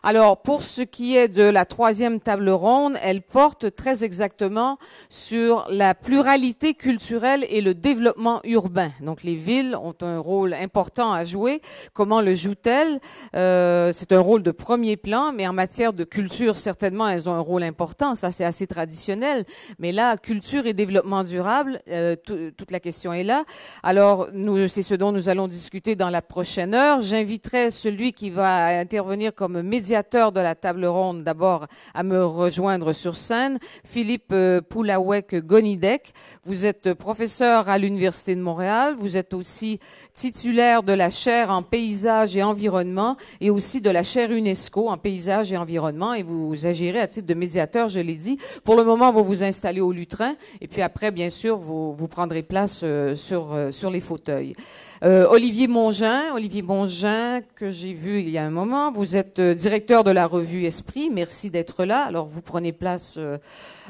Alors, pour ce qui est de la troisième table ronde, elle porte très exactement sur la pluralité culturelle et le développement urbain. Donc, les villes ont un rôle important à jouer. Comment le jouent-elles? C'est un rôle de premier plan, mais en matière de culture, certainement, elles ont un rôle important. Ça, c'est assez traditionnel. Mais là, culture et développement durable, toute la question est là. Alors, c'est ce dont nous allons discuter dans la prochaine heure. J'inviterai celui qui va intervenir comme médiateur de la table ronde, d'abord à me rejoindre sur scène, Philippe Poulawek-Gonidec. Vous êtes professeur à l'Université de Montréal. Vous êtes aussi titulaire de la chaire en paysage et environnement et aussi de la chaire UNESCO en paysage et environnement. Et vous agirez à titre de médiateur, je l'ai dit. Pour le moment, vous vous installez au lutrin. Et puis après, bien sûr, vous prendrez place sur les fauteuils. Olivier Mongin, que j'ai vu il y a un moment. Vous êtes directeur de la revue Esprit. Merci d'être là. Alors, vous prenez place,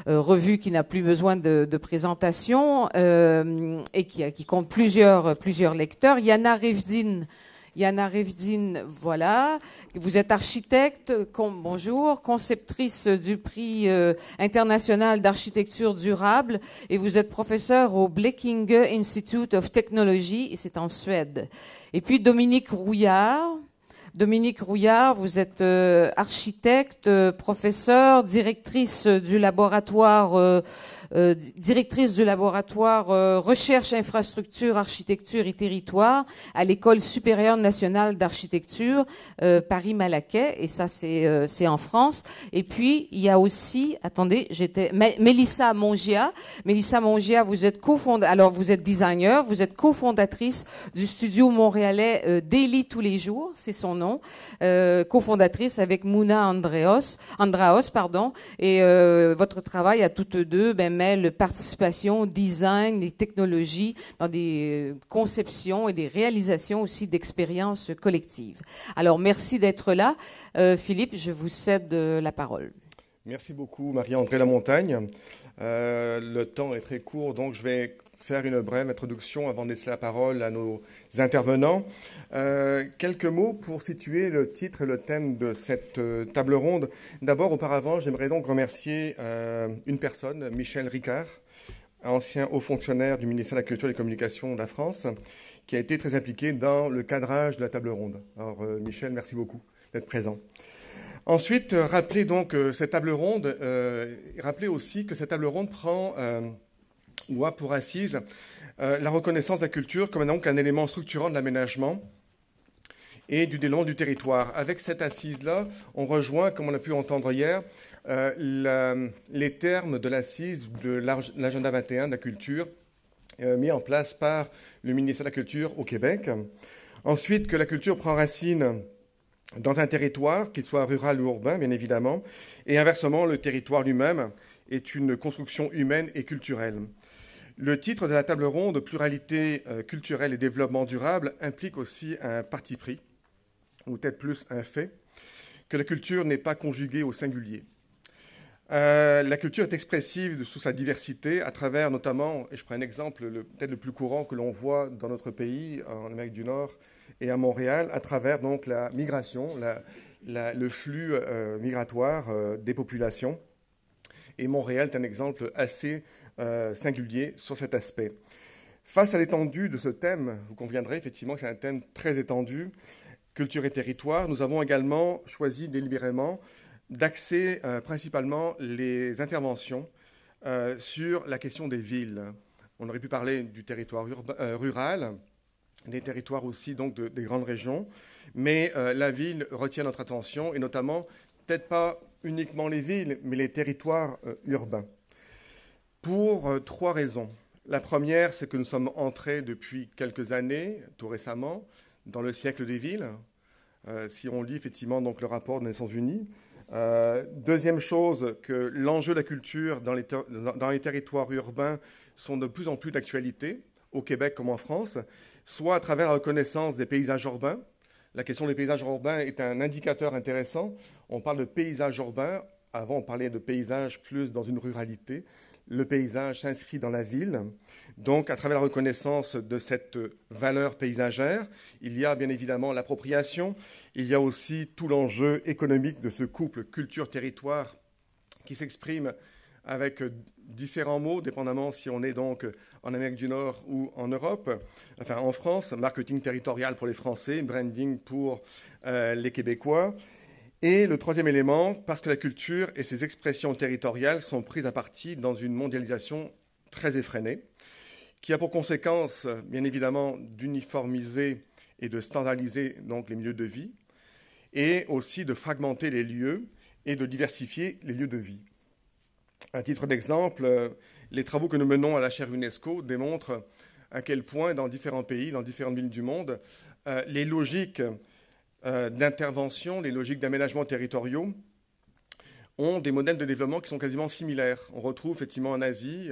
revue qui n'a plus besoin de présentation et qui compte plusieurs lecteurs. Yana Revdine, voilà. Vous êtes architecte, bonjour, conceptrice du prix international d'architecture durable et vous êtes professeur au Blekinge Institute of Technology et c'est en Suède. Et puis Dominique Rouillard, vous êtes architecte, professeur, directrice du laboratoire Recherche, Infrastructure, Architecture et Territoire à l'École supérieure nationale d'architecture Paris-Malaquais, et ça c'est en France. Et puis il y a aussi, Mélissa Mongia. Mélissa Mongia, vous êtes vous êtes designer, vous êtes cofondatrice du studio montréalais Daily tous les jours, c'est son nom, cofondatrice avec Mouna Andraos, et votre travail à toutes deux mêle participation, design, des technologies dans des conceptions et des réalisations aussi d'expériences collectives. Alors, merci d'être là. Philippe, je vous cède la parole. Merci beaucoup, Marie-André Lamontagne. Le temps est très court, donc je vais faire une brève introduction avant de laisser la parole à nos intervenants. Quelques mots pour situer le titre et le thème de cette table ronde. D'abord, auparavant, j'aimerais donc remercier une personne, Michel Ricard, ancien haut fonctionnaire du ministère de la Culture et des Communications de la France, qui a été très impliqué dans le cadrage de la table ronde. Alors, Michel, merci beaucoup d'être présent. Ensuite, rappeler donc cette table ronde, rappeler aussi que cette table ronde prend ou a pour assise la reconnaissance de la culture comme donc un élément structurant de l'aménagement et du développement du territoire. Avec cette assise-là, on rejoint, comme on a pu entendre hier, les termes de l'assise de l'agenda 21 de la culture mis en place par le ministère de la Culture au Québec. Ensuite, que la culture prend racine dans un territoire, qu'il soit rural ou urbain, bien évidemment, et inversement, le territoire lui-même est une construction humaine et culturelle. Le titre de la table ronde, Pluralité culturelle et développement durable, implique aussi un parti pris, ou peut-être plus un fait, que la culture n'est pas conjuguée au singulier. La culture est expressive sous sa diversité à travers notamment, et je prends un exemple peut-être le plus courant que l'on voit dans notre pays, en Amérique du Nord et à Montréal, à travers donc la migration, le flux migratoire des populations. Et Montréal est un exemple assez singulier sur cet aspect. Face à l'étendue de ce thème, vous conviendrez effectivement que c'est un thème très étendu, culture et territoire, nous avons également choisi délibérément d'axer principalement les interventions sur la question des villes. On aurait pu parler du territoire rural, des territoires aussi donc des grandes régions, mais la ville retient notre attention et notamment peut-être pas uniquement les villes, mais les territoires urbains. Pour trois raisons. La première, c'est que nous sommes entrés depuis quelques années, tout récemment, dans le siècle des villes, si on lit effectivement donc, le rapport des Nations Unies. Deuxième chose, que l'enjeu de la culture dans les territoires urbains sont de plus en plus d'actualité, au Québec comme en France, soit à travers la reconnaissance des paysages urbains. La question des paysages urbains est un indicateur intéressant. On parle de paysages urbains avant, on parlait de paysage plus dans une ruralité. Le paysage s'inscrit dans la ville. Donc, à travers la reconnaissance de cette valeur paysagère, il y a bien évidemment l'appropriation. Il y a aussi tout l'enjeu économique de ce couple culture-territoire qui s'exprime avec différents mots, dépendamment si on est donc en Amérique du Nord ou en Europe, enfin en France, marketing territorial pour les Français, branding pour les Québécois. Et le troisième élément, parce que la culture et ses expressions territoriales sont prises à partie dans une mondialisation très effrénée, qui a pour conséquence, bien évidemment, d'uniformiser et de standardiser donc les milieux de vie, et aussi de fragmenter les lieux et de diversifier les lieux de vie. À titre d'exemple, les travaux que nous menons à la chaire UNESCO démontrent à quel point, dans différents pays, dans différentes villes du monde, les logiques d'intervention, les logiques d'aménagement territoriaux ont des modèles de développement qui sont quasiment similaires. On retrouve effectivement en Asie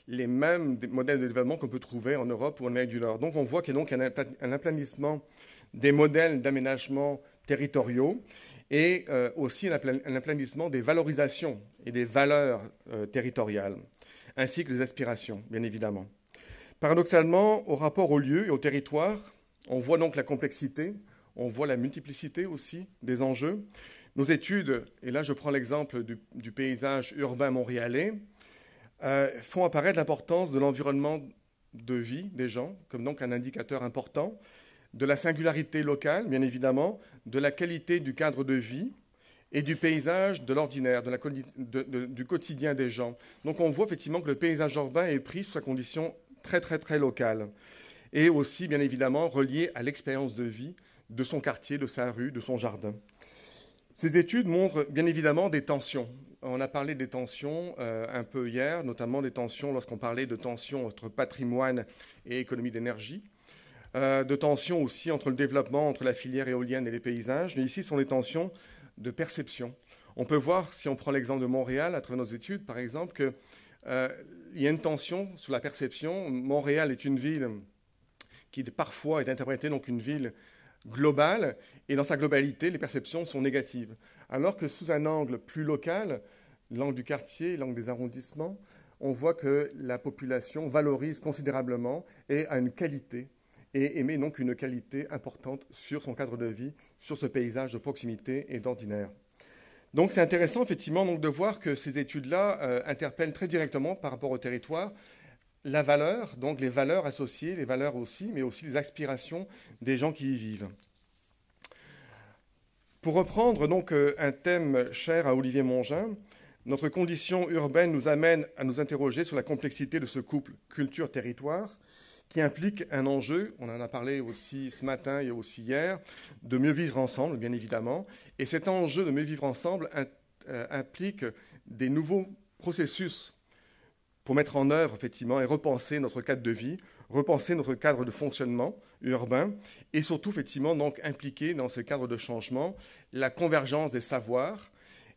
les mêmes modèles de développement qu'on peut trouver en Europe ou en Amérique du Nord. Donc on voit qu'il y a donc un aplanissement des modèles d'aménagement territoriaux et aussi un aplanissement des valorisations et des valeurs territoriales, ainsi que des aspirations, bien évidemment. Paradoxalement, au rapport au lieu et au territoire, on voit donc la complexité, on voit la multiplicité aussi des enjeux. Nos études, et là je prends l'exemple du paysage urbain montréalais, font apparaître l'importance de l'environnement de vie des gens, comme donc un indicateur important, de la singularité locale, bien évidemment, de la qualité du cadre de vie et du paysage de l'ordinaire, du quotidien des gens. Donc on voit effectivement que le paysage urbain est pris sous sa condition très, très, très locale, et aussi, bien évidemment, relié à l'expérience de vie de son quartier, de sa rue, de son jardin. Ces études montrent bien évidemment des tensions. On a parlé des tensions un peu hier, notamment des tensions lorsqu'on parlait de tensions entre patrimoine et économie d'énergie, de tensions aussi entre le développement, entre la filière éolienne et les paysages, mais ici ce sont des tensions de perception. On peut voir, si on prend l'exemple de Montréal, à travers nos études, par exemple, qu'il y a une tension sur la perception. Montréal est une ville qui parfois est interprétée donc une ville globale, et dans sa globalité, les perceptions sont négatives. Alors que sous un angle plus local, l'angle du quartier, l'angle des arrondissements, on voit que la population valorise considérablement et a une qualité, et émet donc une qualité importante sur son cadre de vie, sur ce paysage de proximité et d'ordinaire. Donc c'est intéressant effectivement donc, de voir que ces études-là interpellent très directement par rapport au territoire la valeur, donc les valeurs associées, les valeurs aussi, mais aussi les aspirations des gens qui y vivent. Pour reprendre donc un thème cher à Olivier Mongin, notre condition urbaine nous amène à nous interroger sur la complexité de ce couple culture-territoire qui implique un enjeu, on en a parlé aussi ce matin et aussi hier, de mieux vivre ensemble, bien évidemment. Et cet enjeu de mieux vivre ensemble implique des nouveaux processus pour mettre en œuvre, effectivement, et repenser notre cadre de vie, repenser notre cadre de fonctionnement urbain, et surtout, effectivement, donc impliquer dans ce cadre de changement la convergence des savoirs,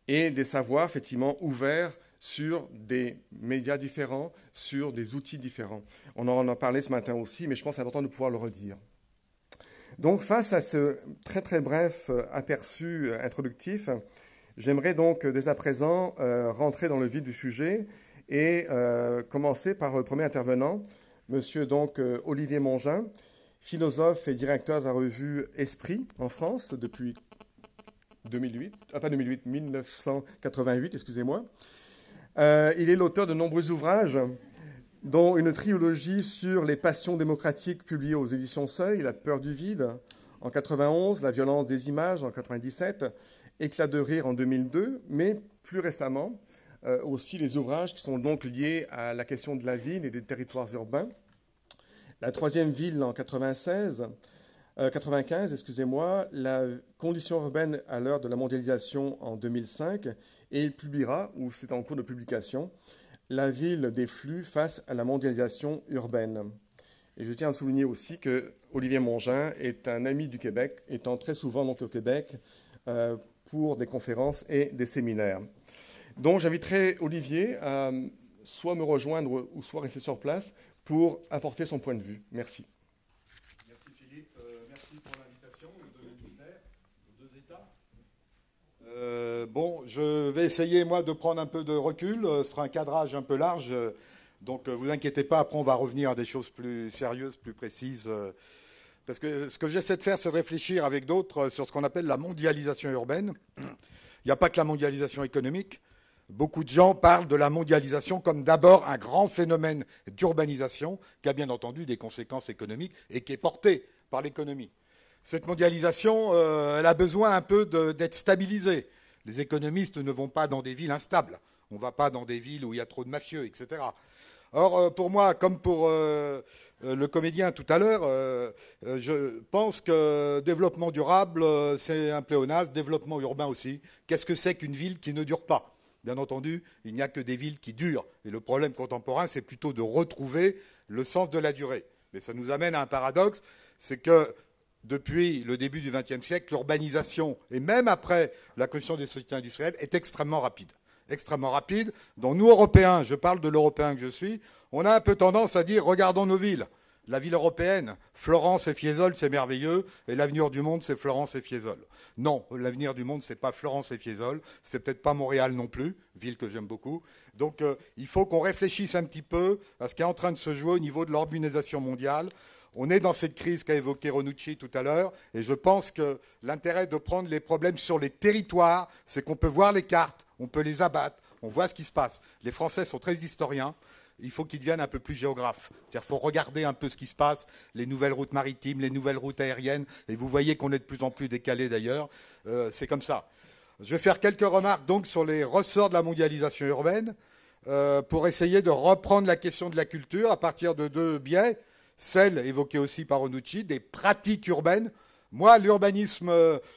et des savoirs, effectivement, ouverts sur des médias différents, sur des outils différents. On en a parlé ce matin aussi, mais je pense que c'est important de pouvoir le redire. Donc, face à ce très, très bref aperçu introductif, j'aimerais donc, dès à présent, rentrer dans le vif du sujet et commencer par le premier intervenant, monsieur donc Olivier Mongin, philosophe et directeur de la revue Esprit en France depuis 1988, excusez-moi. Il est l'auteur de nombreux ouvrages, dont une trilogie sur les passions démocratiques publiée aux éditions Seuil, La peur du vide en 91, La violence des images en 97, Éclat de rire en 2002, mais plus récemment, aussi les ouvrages qui sont donc liés à la question de la ville et des territoires urbains. La troisième ville en 95, la condition urbaine à l'heure de la mondialisation en 2005, et il publiera, ou c'est en cours de publication, La ville des flux face à la mondialisation urbaine. Et je tiens à souligner aussi que Olivier Mongin est un ami du Québec, étant très souvent donc au Québec pour des conférences et des séminaires. Donc j'inviterai Olivier à soit me rejoindre ou soit rester sur place pour apporter son point de vue. Merci. Merci Philippe, merci pour l'invitation aux deux ministères, aux deux États. Bon, je vais essayer, moi, de prendre un peu de recul. Ce sera un cadrage un peu large. Donc, vous inquiétez pas, après, on va revenir à des choses plus sérieuses, plus précises. Parce que ce que j'essaie de faire, c'est de réfléchir avec d'autres sur ce qu'on appelle la mondialisation urbaine. Il n'y a pas que la mondialisation économique. Beaucoup de gens parlent de la mondialisation comme d'abord un grand phénomène d'urbanisation qui a bien entendu des conséquences économiques et qui est porté par l'économie. Cette mondialisation, elle a besoin un peu d'être stabilisée. Les économistes ne vont pas dans des villes instables. On ne va pas dans des villes où il y a trop de mafieux, etc. Or, pour moi, comme pour le comédien tout à l'heure, je pense que développement durable, c'est un pléonasme, développement urbain aussi. Qu'est-ce que c'est qu'une ville qui ne dure pas ? Bien entendu, il n'y a que des villes qui durent. Et le problème contemporain, c'est plutôt de retrouver le sens de la durée. Mais ça nous amène à un paradoxe, c'est que depuis le début du XXe siècle, l'urbanisation, et même après la construction des sociétés industrielles, est extrêmement rapide. Extrêmement rapide, dont nous, Européens, je parle de l'Européen que je suis, on a un peu tendance à dire, regardons nos villes. La ville européenne, Florence et Fiesole, c'est merveilleux, et l'avenir du monde, c'est Florence et Fiesole. Non, l'avenir du monde, c'est pas Florence et Fiesole, c'est peut-être pas Montréal non plus, ville que j'aime beaucoup. Donc, il faut qu'on réfléchisse un petit peu à ce qui est en train de se jouer au niveau de l'urbanisation mondiale. On est dans cette crise qu'a évoquée Renucci tout à l'heure, et je pense que l'intérêt de prendre les problèmes sur les territoires, c'est qu'on peut voir les cartes, on peut les abattre, on voit ce qui se passe. Les Français sont très historiens. Il faut qu'ils deviennent un peu plus géographes. C'est-à-dire qu'il faut regarder un peu ce qui se passe, les nouvelles routes maritimes, les nouvelles routes aériennes, et vous voyez qu'on est de plus en plus décalé d'ailleurs. C'est comme ça. Je vais faire quelques remarques donc sur les ressorts de la mondialisation urbaine pour essayer de reprendre la question de la culture à partir de deux biais, celle évoquée aussi par Renucci, des pratiques urbaines. Moi, l'urbanisme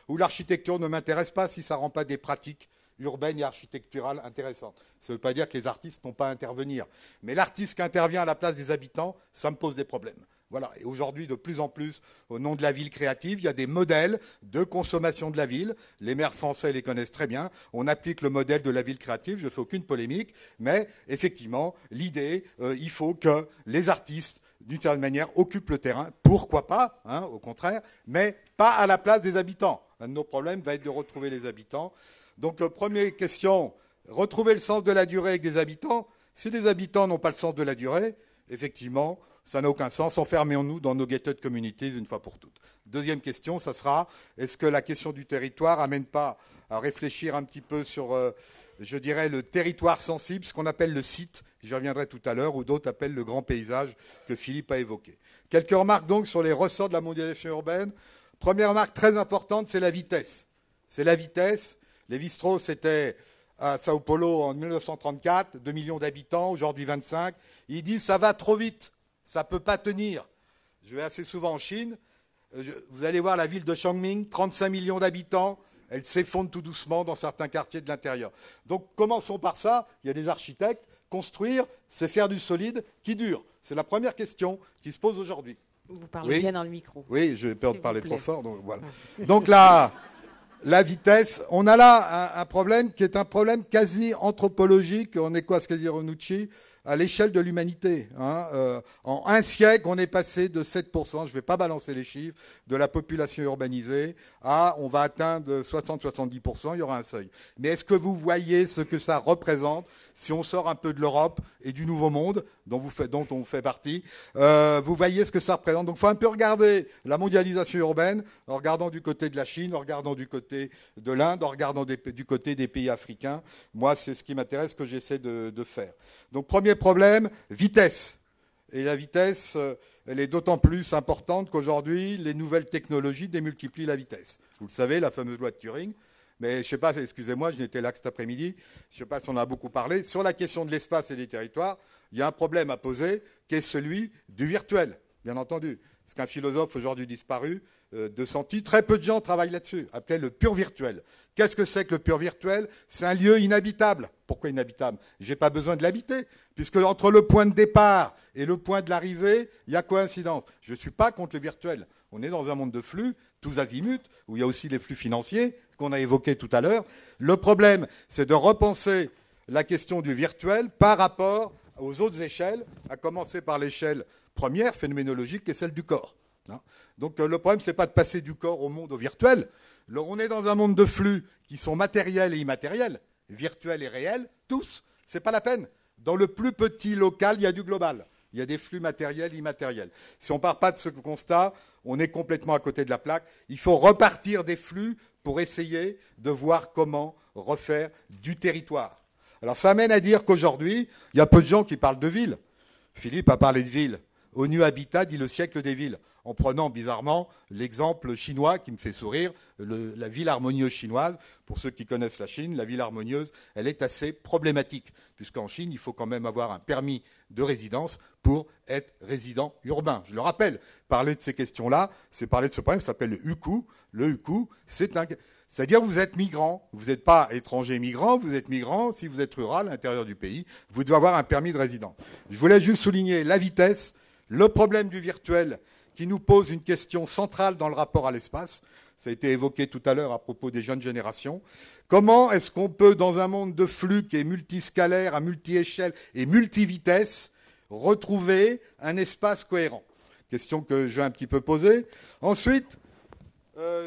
ou l'architecture ne m'intéresse pas si ça ne rend pas des pratiques urbaine et architecturale intéressante. Ça ne veut pas dire que les artistes n'ont pas à intervenir. Mais l'artiste qui intervient à la place des habitants, ça me pose des problèmes. Voilà. Et aujourd'hui, de plus en plus, au nom de la ville créative, il y a des modèles de consommation de la ville. Les maires français les connaissent très bien. On applique le modèle de la ville créative. Je ne fais aucune polémique. Mais effectivement, l'idée, il faut que les artistes, d'une certaine manière, occupent le terrain. Pourquoi pas, hein, au contraire, mais pas à la place des habitants. Un de nos problèmes va être de retrouver les habitants. Donc, première question, retrouver le sens de la durée avec des habitants. Si les habitants n'ont pas le sens de la durée, effectivement, ça n'a aucun sens. Enfermons-nous dans nos gated communities une fois pour toutes. Deuxième question, ça sera, est-ce que la question du territoire n'amène pas à réfléchir un petit peu sur, je dirais, le territoire sensible, ce qu'on appelle le site, j'y reviendrai tout à l'heure, ou d'autres appellent le grand paysage que Philippe a évoqué. Quelques remarques donc sur les ressorts de la mondialisation urbaine. Première remarque très importante, c'est la vitesse. C'est la vitesse. Lévi-Strauss était à Sao Paulo en 1934, 2 millions d'habitants, aujourd'hui 25. Il dit ça va trop vite, ça ne peut pas tenir. Je vais assez souvent en Chine. Vous allez voir la ville de Chongming, 35 millions d'habitants. Elle s'effondre tout doucement dans certains quartiers de l'intérieur. Donc commençons par ça. Il y a des architectes. Construire, c'est faire du solide qui dure. C'est la première question qui se pose aujourd'hui. Vous parlez bien dans le micro. Oui, j'ai peur de parler trop fort. Donc voilà. Donc là... La vitesse, on a là un problème qui est un problème quasi anthropologique, on est quoi ce qu'a dit Renucci, à l'échelle de l'humanité. Hein. En un siècle, on est passé de 7%, je ne vais pas balancer les chiffres, de la population urbanisée à, on va atteindre 60-70%, il y aura un seuil. Mais est-ce que vous voyez ce que ça représente si on sort un peu de l'Europe et du Nouveau Monde, dont on fait partie, vous voyez ce que ça représente. Donc il faut un peu regarder la mondialisation urbaine, en regardant du côté de la Chine, en regardant du côté de l'Inde, en regardant du côté des pays africains. Moi, c'est ce qui m'intéresse, que j'essaie de faire. Donc premier problème, vitesse. Et la vitesse, elle est d'autant plus importante qu'aujourd'hui, les nouvelles technologies démultiplient la vitesse. Vous le savez, la fameuse loi de Turing. Mais je ne sais pas, excusez-moi, je n'étais là que cet après-midi, je ne sais pas si on a beaucoup parlé. Sur la question de l'espace et des territoires, il y a un problème à poser qui est celui du virtuel, bien entendu. C'est qu'un philosophe aujourd'hui disparu, de Santi, très peu de gens travaillent là-dessus, appelé le pur virtuel. Qu'est-ce que c'est que le pur virtuel? C'est un lieu inhabitable. Pourquoi inhabitable? Je n'ai pas besoin de l'habiter, puisque entre le point de départ et le point de l'arrivée, il y a coïncidence. Je ne suis pas contre le virtuel. On est dans un monde de flux, tous azimuts, où il y a aussi les flux financiers qu'on a évoqués tout à l'heure. Le problème, c'est de repenser la question du virtuel par rapport aux autres échelles, à commencer par l'échelle première, phénoménologique, qui est celle du corps. Donc le problème, ce n'est pas de passer du corps au monde au virtuel, On est dans un monde de flux qui sont matériels et immatériels, virtuels et réels, tous. C'est pas la peine. Dans le plus petit local, il y a du global. Il y a des flux matériels, immatériels. Si on ne part pas de ce constat, on est complètement à côté de la plaque. Il faut repartir des flux pour essayer de voir comment refaire du territoire. Alors ça amène à dire qu'aujourd'hui, il y a peu de gens qui parlent de villes. Philippe a parlé de villes. ONU Habitat dit le siècle des villes, en prenant bizarrement l'exemple chinois qui me fait sourire, la ville harmonieuse chinoise. Pour ceux qui connaissent la Chine, la ville harmonieuse, elle est assez problématique, puisqu'en Chine, il faut quand même avoir un permis de résidence pour être résident urbain. Je le rappelle, parler de ces questions-là, c'est parler de ce problème, ça s'appelle le hukou. Le hukou, c'est-à-dire que vous êtes migrant, vous n'êtes pas étranger migrant, vous êtes migrant, si vous êtes rural à l'intérieur du pays, vous devez avoir un permis de résidence. Je voulais juste souligner la vitesse, le problème du virtuel qui nous pose une question centrale dans le rapport à l'espace. Ça a été évoqué tout à l'heure à propos des jeunes générations. Comment est-ce qu'on peut, dans un monde de flux qui est multiscalaire, à multi-échelle et multivitesse, retrouver un espace cohérent? Question que je vais un petit peu poser. Ensuite,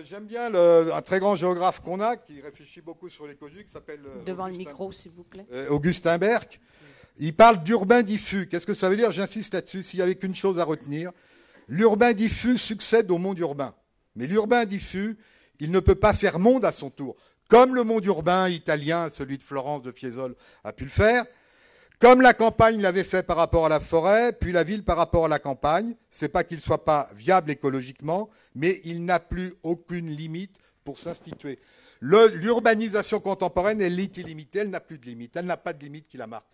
j'aime bien un très grand géographe qu'on a, qui réfléchit beaucoup sur l'écologie, qui s'appelle... Devant le micro, s'il vous plaît. Augustin Berck. Il parle d'urbain diffus. Qu'est-ce que ça veut dire? J'insiste là-dessus. S'il n'y avait qu'une chose à retenir, l'urbain diffus succède au monde urbain. Mais l'urbain diffus, il ne peut pas faire monde à son tour. Comme le monde urbain italien, celui de Florence de Fiesole, a pu le faire. Comme la campagne l'avait fait par rapport à la forêt, puis la ville par rapport à la campagne. C'est pas qu'il ne soit pas viable écologiquement, mais il n'a plus aucune limite pour s'instituer. L'urbanisation contemporaine, elle est illimitée, elle n'a plus de limite. Elle n'a pas de limite qui la marque.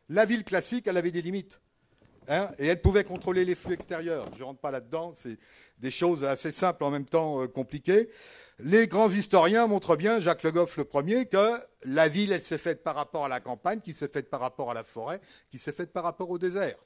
La ville classique, elle avait des limites. Et elle pouvait contrôler les flux extérieurs. Je ne rentre pas là-dedans, c'est des choses assez simples en même temps compliquées. Les grands historiens montrent bien, Jacques Le Goff le premier, que la ville, elle s'est faite par rapport à la campagne, qui s'est faite par rapport à la forêt, qui s'est faite par rapport au désert.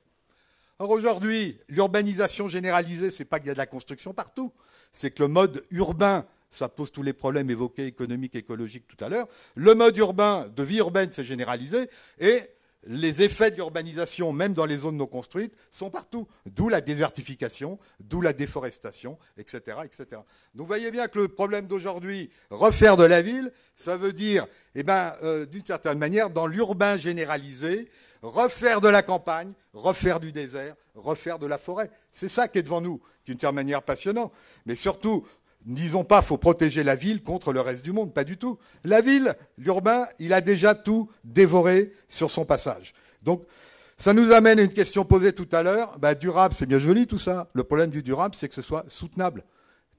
Or aujourd'hui, l'urbanisation généralisée, c'est pas qu'il y a de la construction partout, c'est que le mode urbain, ça pose tous les problèmes évoqués économiques, écologiques tout à l'heure, le mode urbain de vie urbaine s'est généralisé et les effets de l'urbanisation, même dans les zones non construites, sont partout. D'où la désertification, d'où la déforestation, etc., etc. Donc vous voyez bien que le problème d'aujourd'hui, refaire de la ville, ça veut dire, d'une certaine manière, dans l'urbain généralisé, refaire de la campagne, refaire du désert, refaire de la forêt. C'est ça qui est devant nous, d'une certaine manière passionnant. Mais surtout, ne disons pas qu'il faut protéger la ville contre le reste du monde, pas du tout. La ville, l'urbain, il a déjà tout dévoré sur son passage. Donc, ça nous amène à une question posée tout à l'heure. Durable, c'est bien joli tout ça. Le problème du durable, c'est que ce soit soutenable.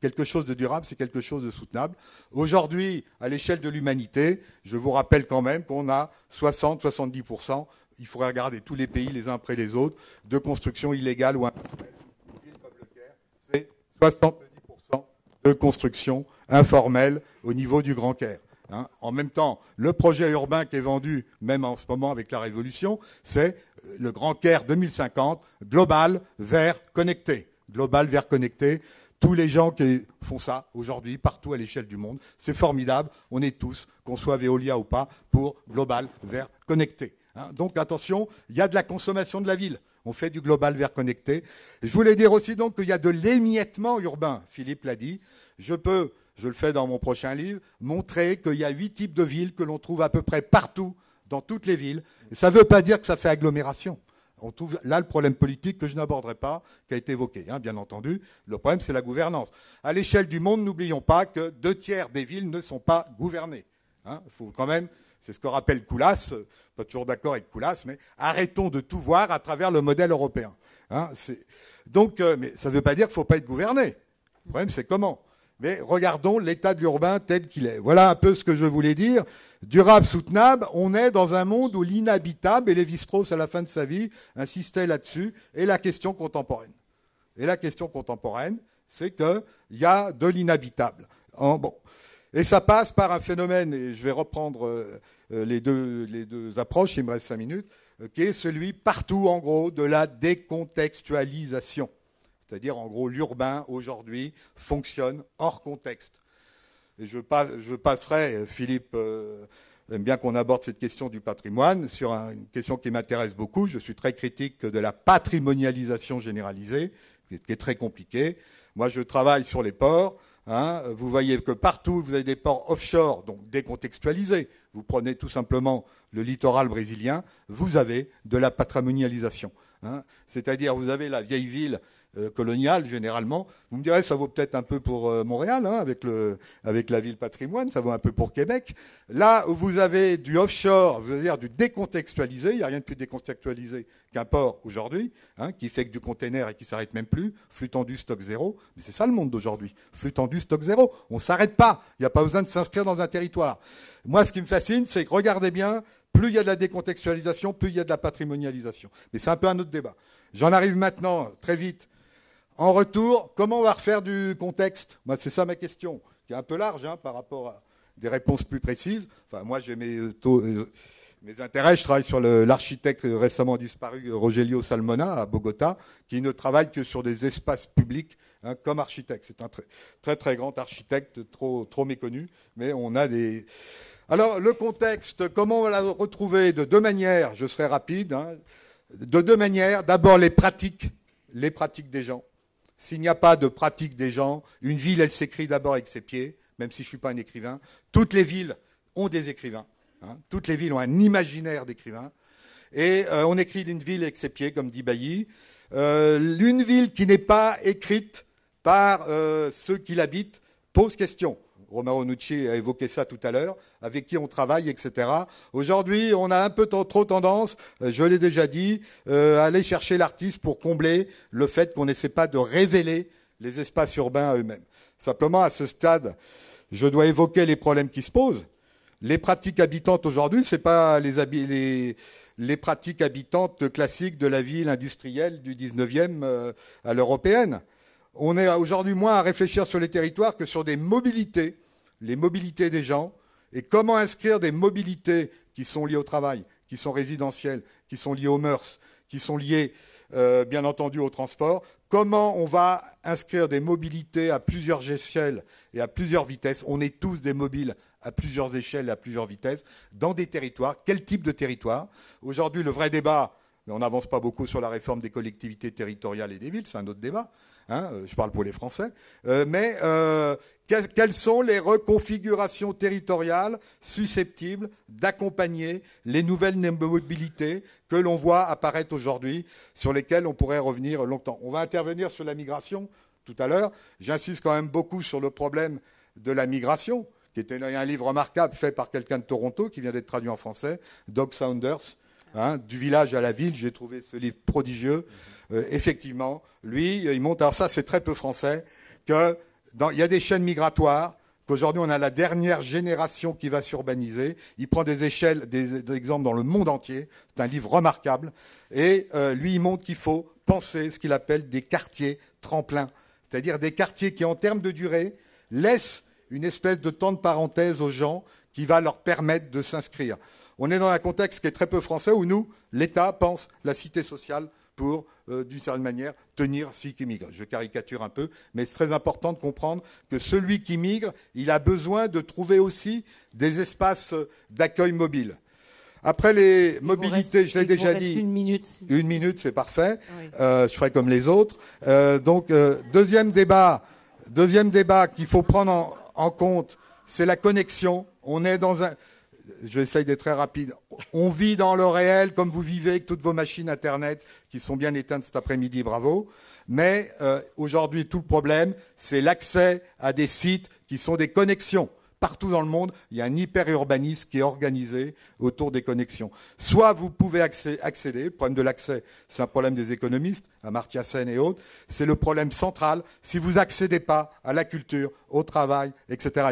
Quelque chose de durable, c'est quelque chose de soutenable. Aujourd'hui, à l'échelle de l'humanité, je vous rappelle quand même qu'on a 60-70%, il faudrait regarder tous les pays les uns après les autres, de construction illégale ou informelle. Une ville comme Le Caire, c'est 70% de construction informelle au niveau du Grand Caire. En même temps, le projet urbain qui est vendu, même en ce moment avec la Révolution, c'est le Grand Caire 2050, global, vert, connecté. Global, vert, connecté. Tous les gens qui font ça aujourd'hui, partout à l'échelle du monde, c'est formidable. On est tous, qu'on soit Veolia ou pas, pour global, vert, connecté. Donc attention, il y a de la consommation de la ville. On fait du global vert connecté. Je voulais dire aussi donc qu'il y a de l'émiettement urbain. Philippe l'a dit. Je le fais dans mon prochain livre, montrer qu'il y a 8 types de villes que l'on trouve à peu près partout, dans toutes les villes. Et ça ne veut pas dire que ça fait agglomération. On trouve là le problème politique que je n'aborderai pas, qui a été évoqué, bien entendu. Le problème, c'est la gouvernance. À l'échelle du monde, n'oublions pas que 2/3 des villes ne sont pas gouvernées. Il faut quand même... C'est ce que rappelle Koulas, pas toujours d'accord avec Koulas, mais arrêtons de tout voir à travers le modèle européen. Donc, mais ça ne veut pas dire qu'il ne faut pas être gouverné. Le problème, c'est comment. Mais regardons l'état de l'urbain tel qu'il est. Voilà un peu ce que je voulais dire. Durable, soutenable, on est dans un monde où l'inhabitable, et Lévi-Strauss, à la fin de sa vie, insistait là-dessus, est la question contemporaine. Et la question contemporaine, c'est qu'il y a de l'inhabitable. Et ça passe par un phénomène, et je vais reprendre les deux approches, il me reste 5 minutes, qui est celui partout, en gros, de la décontextualisation. C'est-à-dire, en gros, l'urbain, aujourd'hui, fonctionne hors contexte. Et je passerai, Philippe aime bien qu'on aborde cette question du patrimoine, sur une question qui m'intéresse beaucoup. Je suis très critique de la patrimonialisation généralisée, qui est très compliquée. Moi, je travaille sur les ports. Hein, vous voyez que partout, vous avez des ports offshore, donc décontextualisés. Vous prenez tout simplement le littoral brésilien, vous avez de la patrimonialisation. Hein. C'est-à-dire, vous avez la vieille ville coloniale, généralement. Vous me direz, ça vaut peut-être un peu pour Montréal, hein, avec la ville patrimoine, ça vaut un peu pour Québec. Là où vous avez du offshore, c'est-à-dire du décontextualisé, il n'y a rien de plus décontextualisé qu'un port aujourd'hui, hein, qui fait que du container et qui ne s'arrête même plus, flux tendu, stock zéro. Mais c'est ça le monde d'aujourd'hui, flux tendu, stock zéro. On ne s'arrête pas, il n'y a pas besoin de s'inscrire dans un territoire. Moi, ce qui me fascine, c'est que, regardez bien, plus il y a de la décontextualisation, plus il y a de la patrimonialisation. Mais c'est un peu un autre débat. J'en arrive maintenant, très vite. En retour, comment on va refaire du contexte? Moi, c'est ça ma question, qui est un peu large hein, par rapport à des réponses plus précises. Enfin, moi, j'ai mes intérêts. Je travaille sur l'architecte récemment disparu Rogelio Salmona à Bogota, qui ne travaille que sur des espaces publics hein, comme architecte. C'est un très, très, très grand architecte, trop méconnu, mais on a des... Alors, le contexte, comment on va le retrouver? De deux manières, je serai rapide. Hein, de deux manières. D'abord, les pratiques des gens. S'il n'y a pas de pratique des gens, une ville, elle s'écrit d'abord avec ses pieds, même si je ne suis pas un écrivain. Toutes les villes ont des écrivains. Hein. Toutes les villes ont un imaginaire d'écrivain. Et on écrit une ville avec ses pieds, comme dit Bailly. Une ville qui n'est pas écrite par ceux qui l'habitent pose question. Romero Nucci a évoqué ça tout à l'heure, avec qui on travaille, etc. Aujourd'hui, on a un peu trop tendance, je l'ai déjà dit, à aller chercher l'artiste pour combler le fait qu'on n'essaie pas de révéler les espaces urbains à eux-mêmes. Simplement, à ce stade, je dois évoquer les problèmes qui se posent. Les pratiques habitantes aujourd'hui, ce n'est pas les pratiques habitantes classiques de la ville industrielle du 19e à l'européenne. On est aujourd'hui moins à réfléchir sur les territoires que sur des mobilités, les mobilités des gens, et comment inscrire des mobilités qui sont liées au travail, qui sont résidentielles, qui sont liées aux mœurs, qui sont liées, bien entendu, au transport. Comment on va inscrire des mobilités à plusieurs échelles et à plusieurs vitesses? On est tous des mobiles à plusieurs échelles et à plusieurs vitesses dans des territoires. Quel type de territoire? Aujourd'hui, le vrai débat, mais on n'avance pas beaucoup sur la réforme des collectivités territoriales et des villes, c'est un autre débat. Hein, je parle pour les Français. Mais quelles sont les reconfigurations territoriales susceptibles d'accompagner les nouvelles mobilités que l'on voit apparaître aujourd'hui, sur lesquelles on pourrait revenir longtemps? On va intervenir sur la migration tout à l'heure. J'insiste quand même beaucoup sur le problème de la migration, qui était un livre remarquable fait par quelqu'un de Toronto, qui vient d'être traduit en français, Doug Saunders. Hein, du village à la ville, j'ai trouvé ce livre prodigieux. Effectivement, lui, il montre, alors ça c'est très peu français, il y a des chaînes migratoires, qu'aujourd'hui on a la dernière génération qui va s'urbaniser. Il prend des échelles, des exemples dans le monde entier. C'est un livre remarquable. Et lui, il montre qu'il faut penser ce qu'il appelle des quartiers tremplins. C'est-à-dire des quartiers qui, en termes de durée, laissent une espèce de temps de parenthèse aux gens qui va leur permettre de s'inscrire. On est dans un contexte qui est très peu français où nous, l'État pense la cité sociale pour, d'une certaine manière, tenir celui qui migre. Je caricature un peu, mais c'est très important de comprendre que celui qui migre, il a besoin de trouver aussi des espaces d'accueil mobile. Après les mobilités, je l'ai déjà dit. Une minute. Une minute, c'est parfait. Oui. Je ferai comme les autres. Deuxième débat qu'il faut prendre en compte, c'est la connexion. On est dans un... J'essaye d'être très rapide. On vit dans le réel comme vous vivez avec toutes vos machines Internet qui sont bien éteintes cet après-midi, bravo. Mais aujourd'hui, tout le problème, c'est l'accès à des sites qui sont des connexions. Partout dans le monde, il y a un hyper-urbanisme qui est organisé autour des connexions. Soit vous pouvez accéder, le problème de l'accès, c'est un problème des économistes, Amartya Sen et autres, c'est le problème central. Si vous n'accédez pas à la culture, au travail, etc.,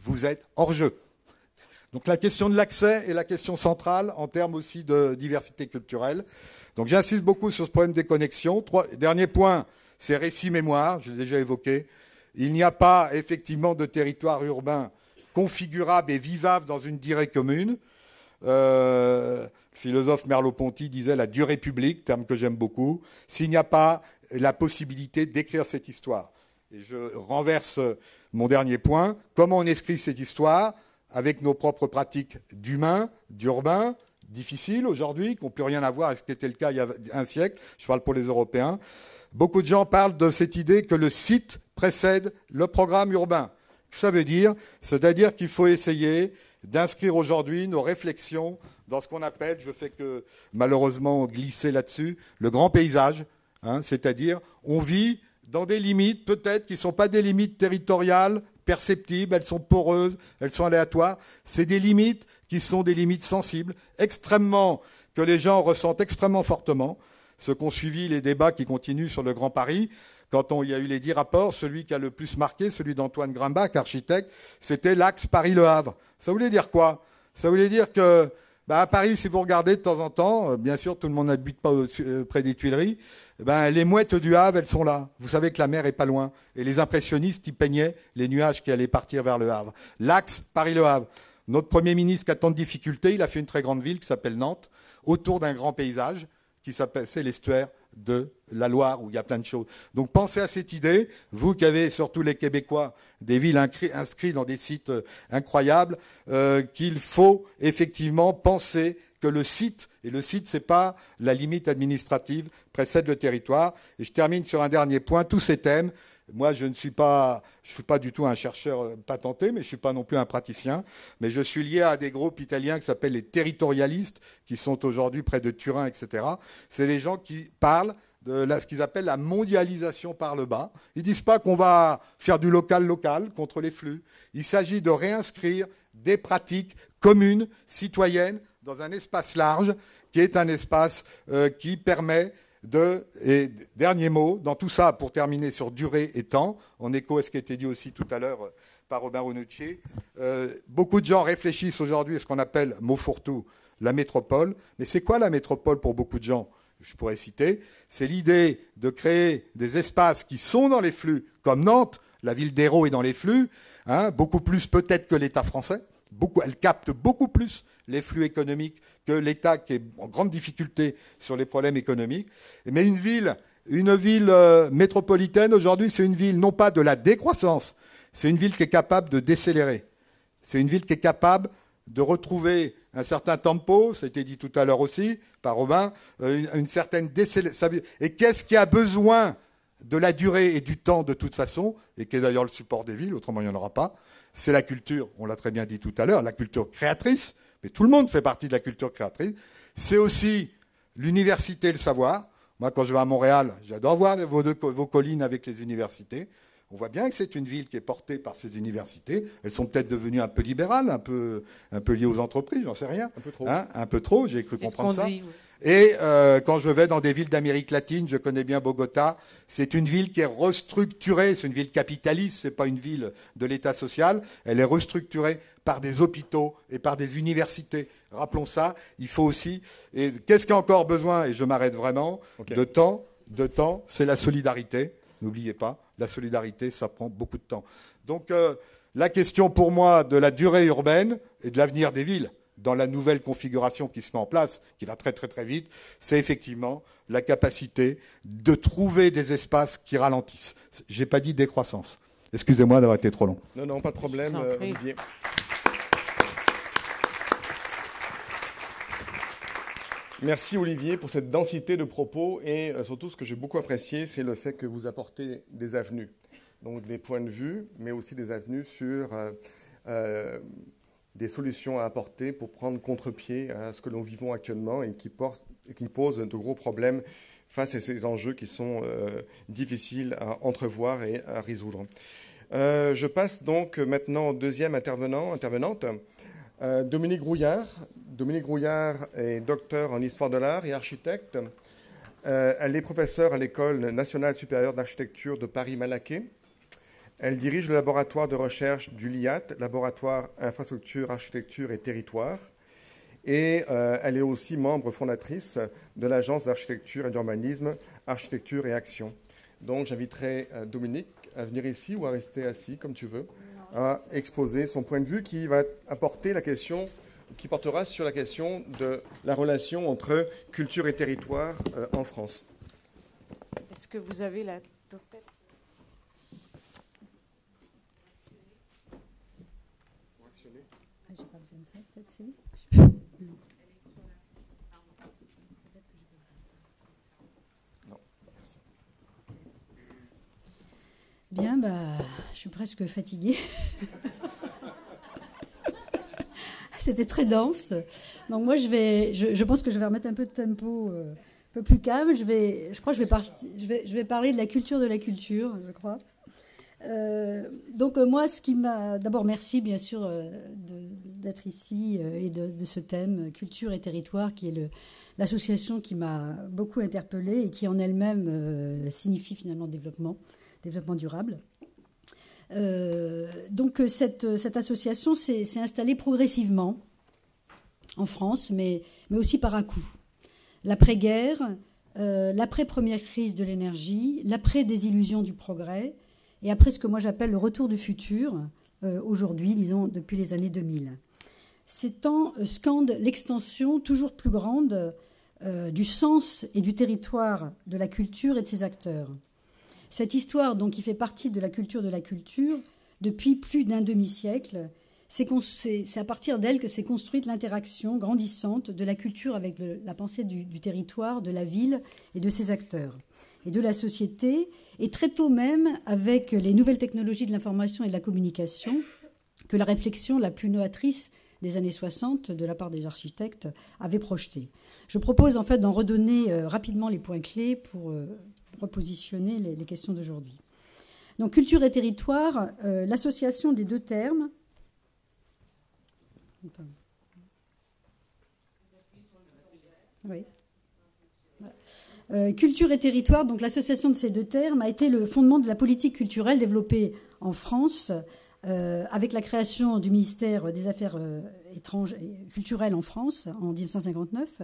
vous êtes hors jeu. Donc la question de l'accès est la question centrale en termes aussi de diversité culturelle. Donc j'insiste beaucoup sur ce problème des connexions. Dernier point, c'est récit-mémoire, je l'ai déjà évoqué. Il n'y a pas effectivement de territoire urbain configurable et vivable dans une durée commune. Le philosophe Merleau-Ponty disait la durée publique, terme que j'aime beaucoup, s'il n'y a pas la possibilité d'écrire cette histoire. Et je renverse mon dernier point. Comment on écrit cette histoire ? Avec nos propres pratiques d'humain, d'urbain, difficiles aujourd'hui, qui n'ont plus rien à voir avec ce qui était le cas il y a un siècle. Je parle pour les Européens. Beaucoup de gens parlent de cette idée que le site précède le programme urbain. Ça veut dire, c'est-à-dire qu'il faut essayer d'inscrire aujourd'hui nos réflexions dans ce qu'on appelle, je fais que malheureusement glisser là-dessus, le grand paysage, c'est-à-dire on vit dans des limites peut-être qui ne sont pas des limites territoriales, perceptibles, elles sont poreuses, elles sont aléatoires, c'est des limites qui sont des limites sensibles, que les gens ressentent extrêmement fortement. Ceux qui ont suivi les débats qui continuent sur le Grand Paris, quand il y a eu les 10 rapports, celui qui a le plus marqué, celui d'Antoine Grimbach, architecte, c'était l'axe Paris-Le Havre. Ça voulait dire quoi? Ça voulait dire que à Paris, si vous regardez de temps en temps, bien sûr, tout le monde n'habite pas près des Tuileries, les mouettes du Havre, elles sont là. Vous savez que la mer est pas loin. Et les impressionnistes, ils peignaient les nuages qui allaient partir vers le Havre. L'axe Paris-Le Havre. Notre Premier ministre qui a tant de difficultés, il a fait une très grande ville qui s'appelle Nantes, autour d'un grand paysage qui s'appelle, c'est l'estuaire de la Loire, où il y a plein de choses. Donc pensez à cette idée, vous qui avez, surtout les Québécois, des villes inscrites dans des sites incroyables, qu'il faut effectivement penser que le site, et le site, c'est pas la limite administrative, précède le territoire. Et je termine sur un dernier point, tous ces thèmes. Moi, je ne suis pas du tout un chercheur patenté, mais je ne suis pas non plus un praticien. Mais je suis lié à des groupes italiens qui s'appellent les territorialistes, qui sont aujourd'hui près de Turin, etc. C'est les gens qui parlent de ce qu'ils appellent la mondialisation par le bas. Ils ne disent pas qu'on va faire du local contre les flux. Il s'agit de réinscrire des pratiques communes, citoyennes, dans un espace large, qui est un espace qui permet et dernier mot, dans tout ça, pour terminer sur durée et temps, en écho à ce qui a été dit aussi tout à l'heure par Robin Renucci, beaucoup de gens réfléchissent aujourd'hui à ce qu'on appelle, mot fourre-tout, la métropole. Mais c'est quoi la métropole pour beaucoup de gens? Je pourrais citer, c'est l'idée de créer des espaces qui sont dans les flux, comme Nantes, la ville d'Hérault est dans les flux, beaucoup plus peut-être que l'État français. Elle capte beaucoup plus les flux économiques que l'État qui est en grande difficulté sur les problèmes économiques. Mais une ville métropolitaine, aujourd'hui, c'est une ville non pas de la décroissance, c'est une ville qui est capable de décélérer. C'est une ville qui est capable de retrouver un certain tempo, ça a été dit tout à l'heure aussi par Robin, une certaine décélération. Et qu'est-ce qui a besoin de la durée et du temps de toute façon, et qui est d'ailleurs le support des villes, autrement il n'y en aura pas, c'est la culture, on l'a très bien dit tout à l'heure, la culture créatrice, mais tout le monde fait partie de la culture créatrice. C'est aussi l'université et le savoir. Moi, quand je vais à Montréal, j'adore voir vos collines avec les universités. On voit bien que c'est une ville qui est portée par ces universités. Elles sont peut-être devenues un peu libérales, un peu liées aux entreprises, j'en sais rien. Un peu trop. Un peu trop, j'ai cru comprendre ça. Dit, oui. Et quand je vais dans des villes d'Amérique latine, je connais bien Bogota, c'est une ville qui est restructurée, c'est une ville capitaliste, c'est pas une ville de l'État social, elle est restructurée par des hôpitaux et par des universités. Rappelons ça, il faut aussi... Et qu'est-ce qu'il y a encore besoin, et je m'arrête vraiment, de temps, c'est la solidarité, n'oubliez pas, la solidarité, ça prend beaucoup de temps. Donc la question pour moi de la durée urbaine et de l'avenir des villes, dans la nouvelle configuration qui se met en place, qui va très très très vite, c'est effectivement la capacité de trouver des espaces qui ralentissent. Je n'ai pas dit décroissance. Excusez-moi d'avoir été trop long. Non, pas de problème, Olivier. Merci Olivier pour cette densité de propos et surtout ce que j'ai beaucoup apprécié, c'est le fait que vous apportez des avenues, donc des points de vue, mais aussi des avenues sur des solutions à apporter pour prendre contre-pied à ce que nous vivons actuellement et qui pose de gros problèmes face à ces enjeux qui sont difficiles à entrevoir et à résoudre. Je passe donc maintenant au deuxième intervenante, Dominique Grouillard. Dominique Grouillard est docteur en histoire de l'art et architecte. Elle est professeure à l'École nationale supérieure d'architecture de Paris-Malaquais. Elle dirige le laboratoire de recherche du LIAT, Laboratoire Infrastructure, Architecture et Territoire. Et elle est aussi membre fondatrice de l'Agence d'architecture et d'urbanisme, Architecture et Action. Donc j'inviterai Dominique à venir ici ou à rester assis, comme tu veux, à exposer son point de vue qui va apporter la question, qui portera sur la question de la relation entre culture et territoire en France. Est-ce que vous avez la topette? J'ai pas besoin de ça, peut-être, si. Bien, je suis presque fatiguée. C'était très dense. Donc moi, je pense que je vais remettre un peu de tempo, un peu plus calme. Je vais parler de la culture, je crois. Donc moi, ce qui m'a... D'abord, merci bien sûr d'être ici et de ce thème, culture et territoire, qui est l'association qui m'a beaucoup interpellée et qui en elle-même signifie finalement développement durable. Donc cette association s'est installée progressivement en France, mais aussi par à-coups. L'après-guerre, l'après-première crise de l'énergie, l'après-désillusion du progrès, et après ce que moi j'appelle le retour du futur, aujourd'hui, disons depuis les années 2000. Ces temps scandent l'extension toujours plus grande du sens et du territoire de la culture et de ses acteurs. Cette histoire, donc, qui fait partie de la culture, depuis plus d'un demi-siècle, c'est à partir d'elle que s'est construite l'interaction grandissante de la culture avec la pensée du territoire, de la ville et de ses acteurs, et de la société, et très tôt même avec les nouvelles technologies de l'information et de la communication, que la réflexion la plus novatrice des années 60, de la part des architectes, avait projeté. Je propose en fait d'en redonner rapidement les points clés pour repositionner les questions d'aujourd'hui. Donc, culture et territoire, l'association des deux termes. Oui. Voilà. Culture et territoire, donc l'association de ces deux termes a été le fondement de la politique culturelle développée en France avec la création du ministère des Affaires étrangères et culturelles en France en 1959.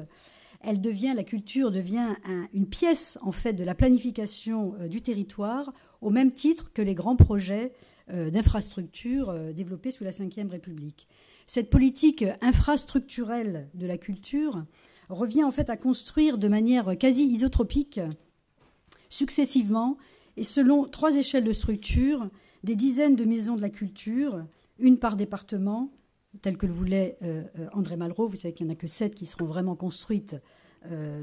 La culture devient une pièce en fait de la planification du territoire au même titre que les grands projets d'infrastructures développés sous la Ve République. Cette politique infrastructurelle de la culture revient en fait à construire de manière quasi isotropique, successivement et selon 3 échelles de structure, des dizaines de maisons de la culture, une par département, tel que le voulait André Malraux. Vous savez qu'il n'y en a que 7 qui seront vraiment construites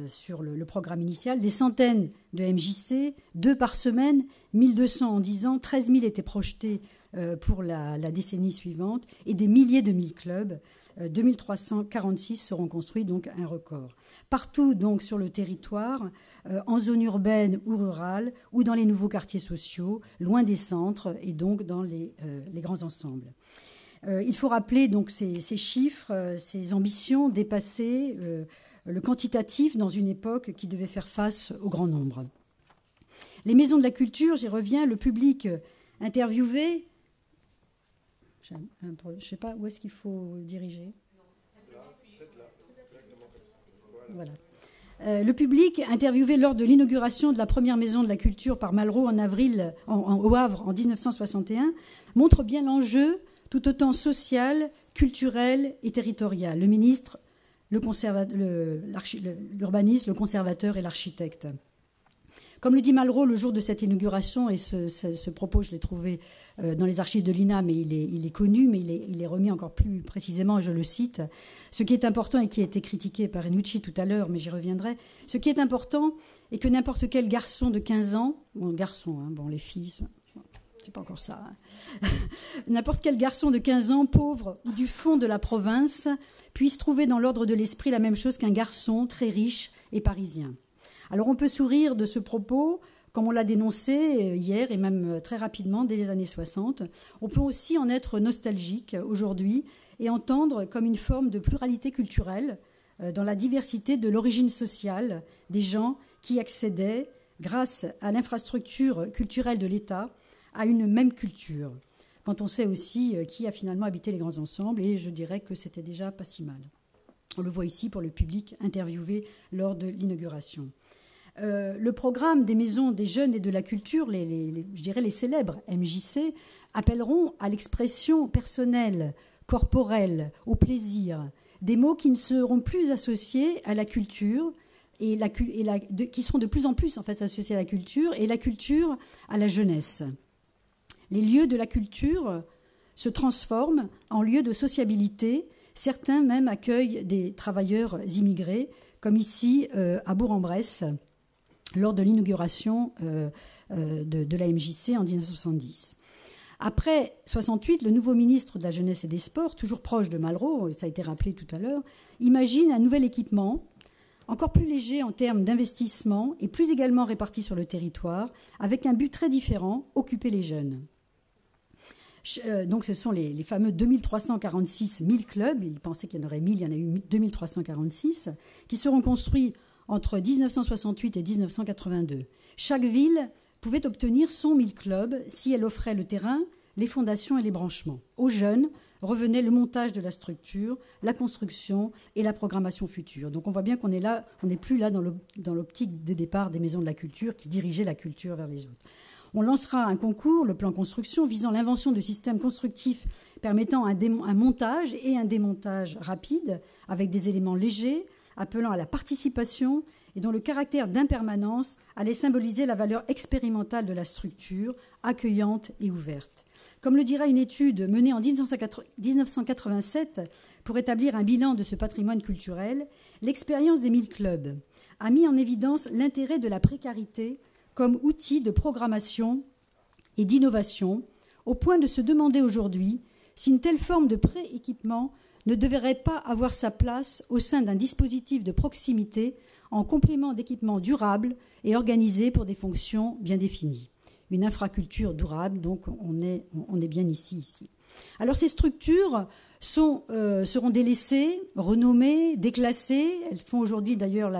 sur le programme initial, des centaines de MJC, 2 par semaine, 1200 en 10 ans, 13 000 étaient projetés pour la décennie suivante, et des milliers de 1000 clubs, 2346 seront construits, donc un record. Partout donc sur le territoire, en zone urbaine ou rurale, ou dans les nouveaux quartiers sociaux, loin des centres et donc dans les grands ensembles. Il faut rappeler donc ces chiffres, ces ambitions dépasser le quantitatif dans une époque qui devait faire face au grand nombre. Les maisons de la culture, j'y reviens, le public interviewé, je ne sais pas où est-ce qu'il faut diriger. Voilà. Le public interviewé lors de l'inauguration de la première maison de la culture par Malraux en avril au Havre en 1961 montre bien l'enjeu tout autant social, culturel et territorial. Le ministre, l'urbaniste, le conservateur et l'architecte. Comme le dit Malraux le jour de cette inauguration, et ce propos, je l'ai trouvé dans les archives de l'INA, mais il est connu, mais il est remis encore plus précisément, et je le cite. Ce qui est important, et qui a été critiqué par Renucci tout à l'heure, mais j'y reviendrai, ce qui est important est que n'importe quel garçon de 15 ans, bon, garçon, hein, bon, les filles... C'est pas encore ça. Hein. N'importe quel garçon de 15 ans, pauvre ou du fond de la province, puisse trouver dans l'ordre de l'esprit la même chose qu'un garçon très riche et parisien. Alors on peut sourire de ce propos, comme on l'a dénoncé hier et même très rapidement dès les années 60. On peut aussi en être nostalgique aujourd'hui et entendre comme une forme de pluralité culturelle dans la diversité de l'origine sociale des gens qui accédaient, grâce à l'infrastructure culturelle de l'État, à une même culture, quand on sait aussi qui a finalement habité les grands ensembles, et je dirais que c'était déjà pas si mal. On le voit ici pour le public interviewé lors de l'inauguration. Le programme des maisons des jeunes et de la culture, je dirais les célèbres MJC, appelleront à l'expression personnelle, corporelle, au plaisir, des mots qui ne seront plus associés à la culture, qui seront de plus en plus en fait associés à la culture, et la culture à la jeunesse. Les lieux de la culture se transforment en lieux de sociabilité. Certains même accueillent des travailleurs immigrés, comme ici à Bourg-en-Bresse, lors de l'inauguration de la MJC en 1970. Après 68, le nouveau ministre de la Jeunesse et des Sports, toujours proche de Malraux, ça a été rappelé tout à l'heure, imagine un nouvel équipement, encore plus léger en termes d'investissement et plus également réparti sur le territoire, avec un but très différent, occuper les jeunes. Donc ce sont les fameux 2346 000 clubs, il pensait qu'il y en aurait 1000, il y en a eu 2346, qui seront construits entre 1968 et 1982. Chaque ville pouvait obtenir son 1000 clubs si elle offrait le terrain, les fondations et les branchements. Aux jeunes revenait le montage de la structure, la construction et la programmation future. Donc on voit bien qu'on est là, on n'est plus là dans l'optique de départ des maisons de la culture qui dirigeaient la culture vers les autres. On lancera un concours, le plan construction, visant l'invention de systèmes constructifs permettant un montage et un démontage rapide avec des éléments légers, appelant à la participation et dont le caractère d'impermanence allait symboliser la valeur expérimentale de la structure, accueillante et ouverte. Comme le dira une étude menée en 1987 pour établir un bilan de ce patrimoine culturel, l'expérience des 1000 clubs a mis en évidence l'intérêt de la précarité comme outil de programmation et d'innovation, au point de se demander aujourd'hui si une telle forme de pré-équipement ne devrait pas avoir sa place au sein d'un dispositif de proximité en complément d'équipements durables et organisés pour des fonctions bien définies. Une infraculture durable, donc on est bien ici. Alors ces structures seront délaissées, renommées, déclassées. Elles font aujourd'hui d'ailleurs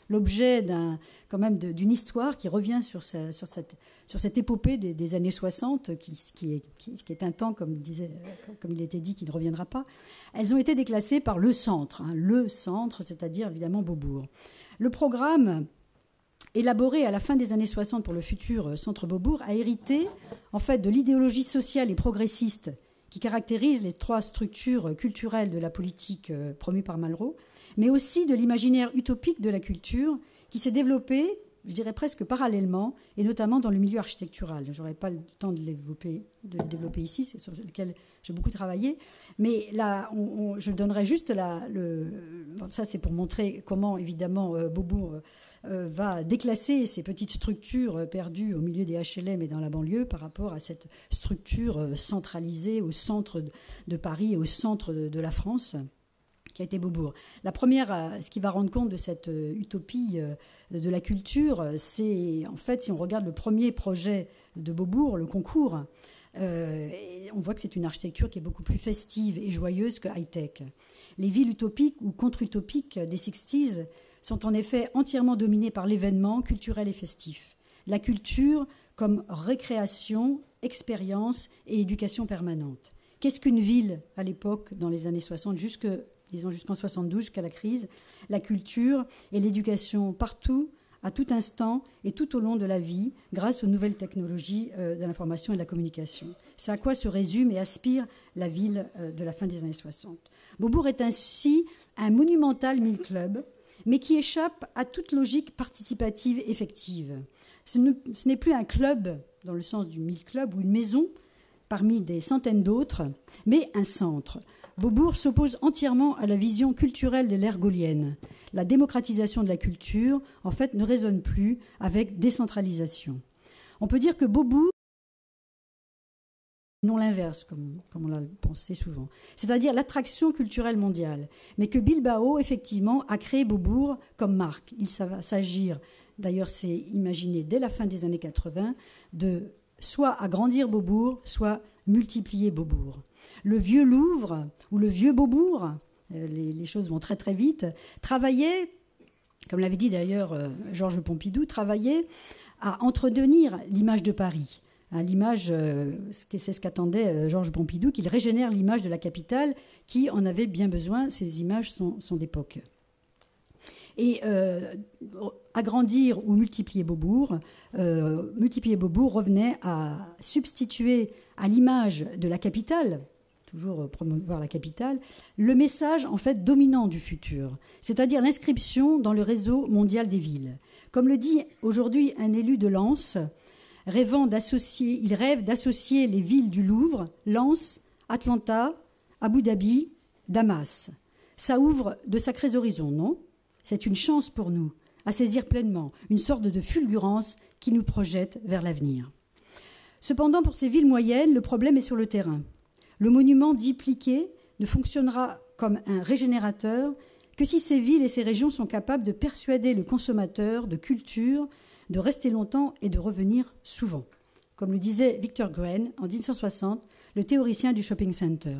l'objet d'une histoire qui revient sur cette épopée des années 60, qui est un temps, comme il était dit, qui ne reviendra pas. Elles ont été déclassées par le centre, c'est-à-dire évidemment Beaubourg. Le programme élaboré à la fin des années 60 pour le futur centre Beaubourg a hérité en fait de l'idéologie sociale et progressiste qui caractérise les trois structures culturelles de la politique promue par Malraux, mais aussi de l'imaginaire utopique de la culture qui s'est développé, je dirais presque parallèlement, et notamment dans le milieu architectural. Je n'aurai pas le temps de le développer ici, c'est sur lequel j'ai beaucoup travaillé, mais là, je donnerai juste ça c'est pour montrer comment, évidemment, Beaubourg va déclasser ces petites structures perdues au milieu des HLM et dans la banlieue par rapport à cette structure centralisée au centre de Paris et au centre de la France, qui a été Beaubourg. La première, ce qui va rendre compte de cette utopie de la culture, c'est en fait, si on regarde le premier projet de Beaubourg, le concours, on voit que c'est une architecture qui est beaucoup plus festive et joyeuse que high-tech. Les villes utopiques ou contre-utopiques des 60s sont en effet entièrement dominées par l'événement culturel et festif. La culture comme récréation, expérience et éducation permanente. Qu'est-ce qu'une ville à l'époque, dans les années 60, jusqu'en 72, jusqu'à la crise? La culture et l'éducation partout, à tout instant et tout au long de la vie, grâce aux nouvelles technologies de l'information et de la communication. C'est à quoi se résume et aspire la ville de la fin des années 60. Beaubourg est ainsi un monumental 1000 clubs, mais qui échappe à toute logique participative effective. Ce n'est plus un club, dans le sens du 1000 clubs, ou une maison, parmi des centaines d'autres, mais un centre. Beaubourg s'oppose entièrement à la vision culturelle de l'ère gaulienne. La démocratisation de la culture, en fait, ne résonne plus avec décentralisation. On peut dire que Beaubourg, non l'inverse, comme on l'a pensé souvent, c'est-à-dire l'attraction culturelle mondiale, mais que Bilbao, effectivement, a créé Beaubourg comme marque. Il va s'agir, d'ailleurs c'est imaginé dès la fin des années 80, de soit agrandir Beaubourg, soit multiplier Beaubourg. Le vieux Louvre ou le vieux Beaubourg, les choses vont très très vite, travaillait, comme l'avait dit d'ailleurs Georges Pompidou, travaillait à entretenir l'image de Paris. L'image, c'est ce qu'attendait Georges Pompidou, qu'il régénère l'image de la capitale qui en avait bien besoin. Ces images sont d'époque. Et agrandir ou multiplier Beaubourg revenait à substituer à l'image de la capitale, toujours promouvoir la capitale, le message en fait dominant du futur, c'est-à-dire l'inscription dans le réseau mondial des villes. Comme le dit aujourd'hui un élu de Lens, il rêve d'associer les villes du Louvre, Lens, Atlanta, Abu Dhabi, Damas. Ça ouvre de sacrés horizons, non ? C'est une chance pour nous. à saisir pleinement, une sorte de fulgurance qui nous projette vers l'avenir. Cependant, pour ces villes moyennes, le problème est sur le terrain. Le monument dupliqué ne fonctionnera comme un régénérateur que si ces villes et ces régions sont capables de persuader le consommateur de culture, de rester longtemps et de revenir souvent. Comme le disait Victor Gruen en 1960, le théoricien du shopping center.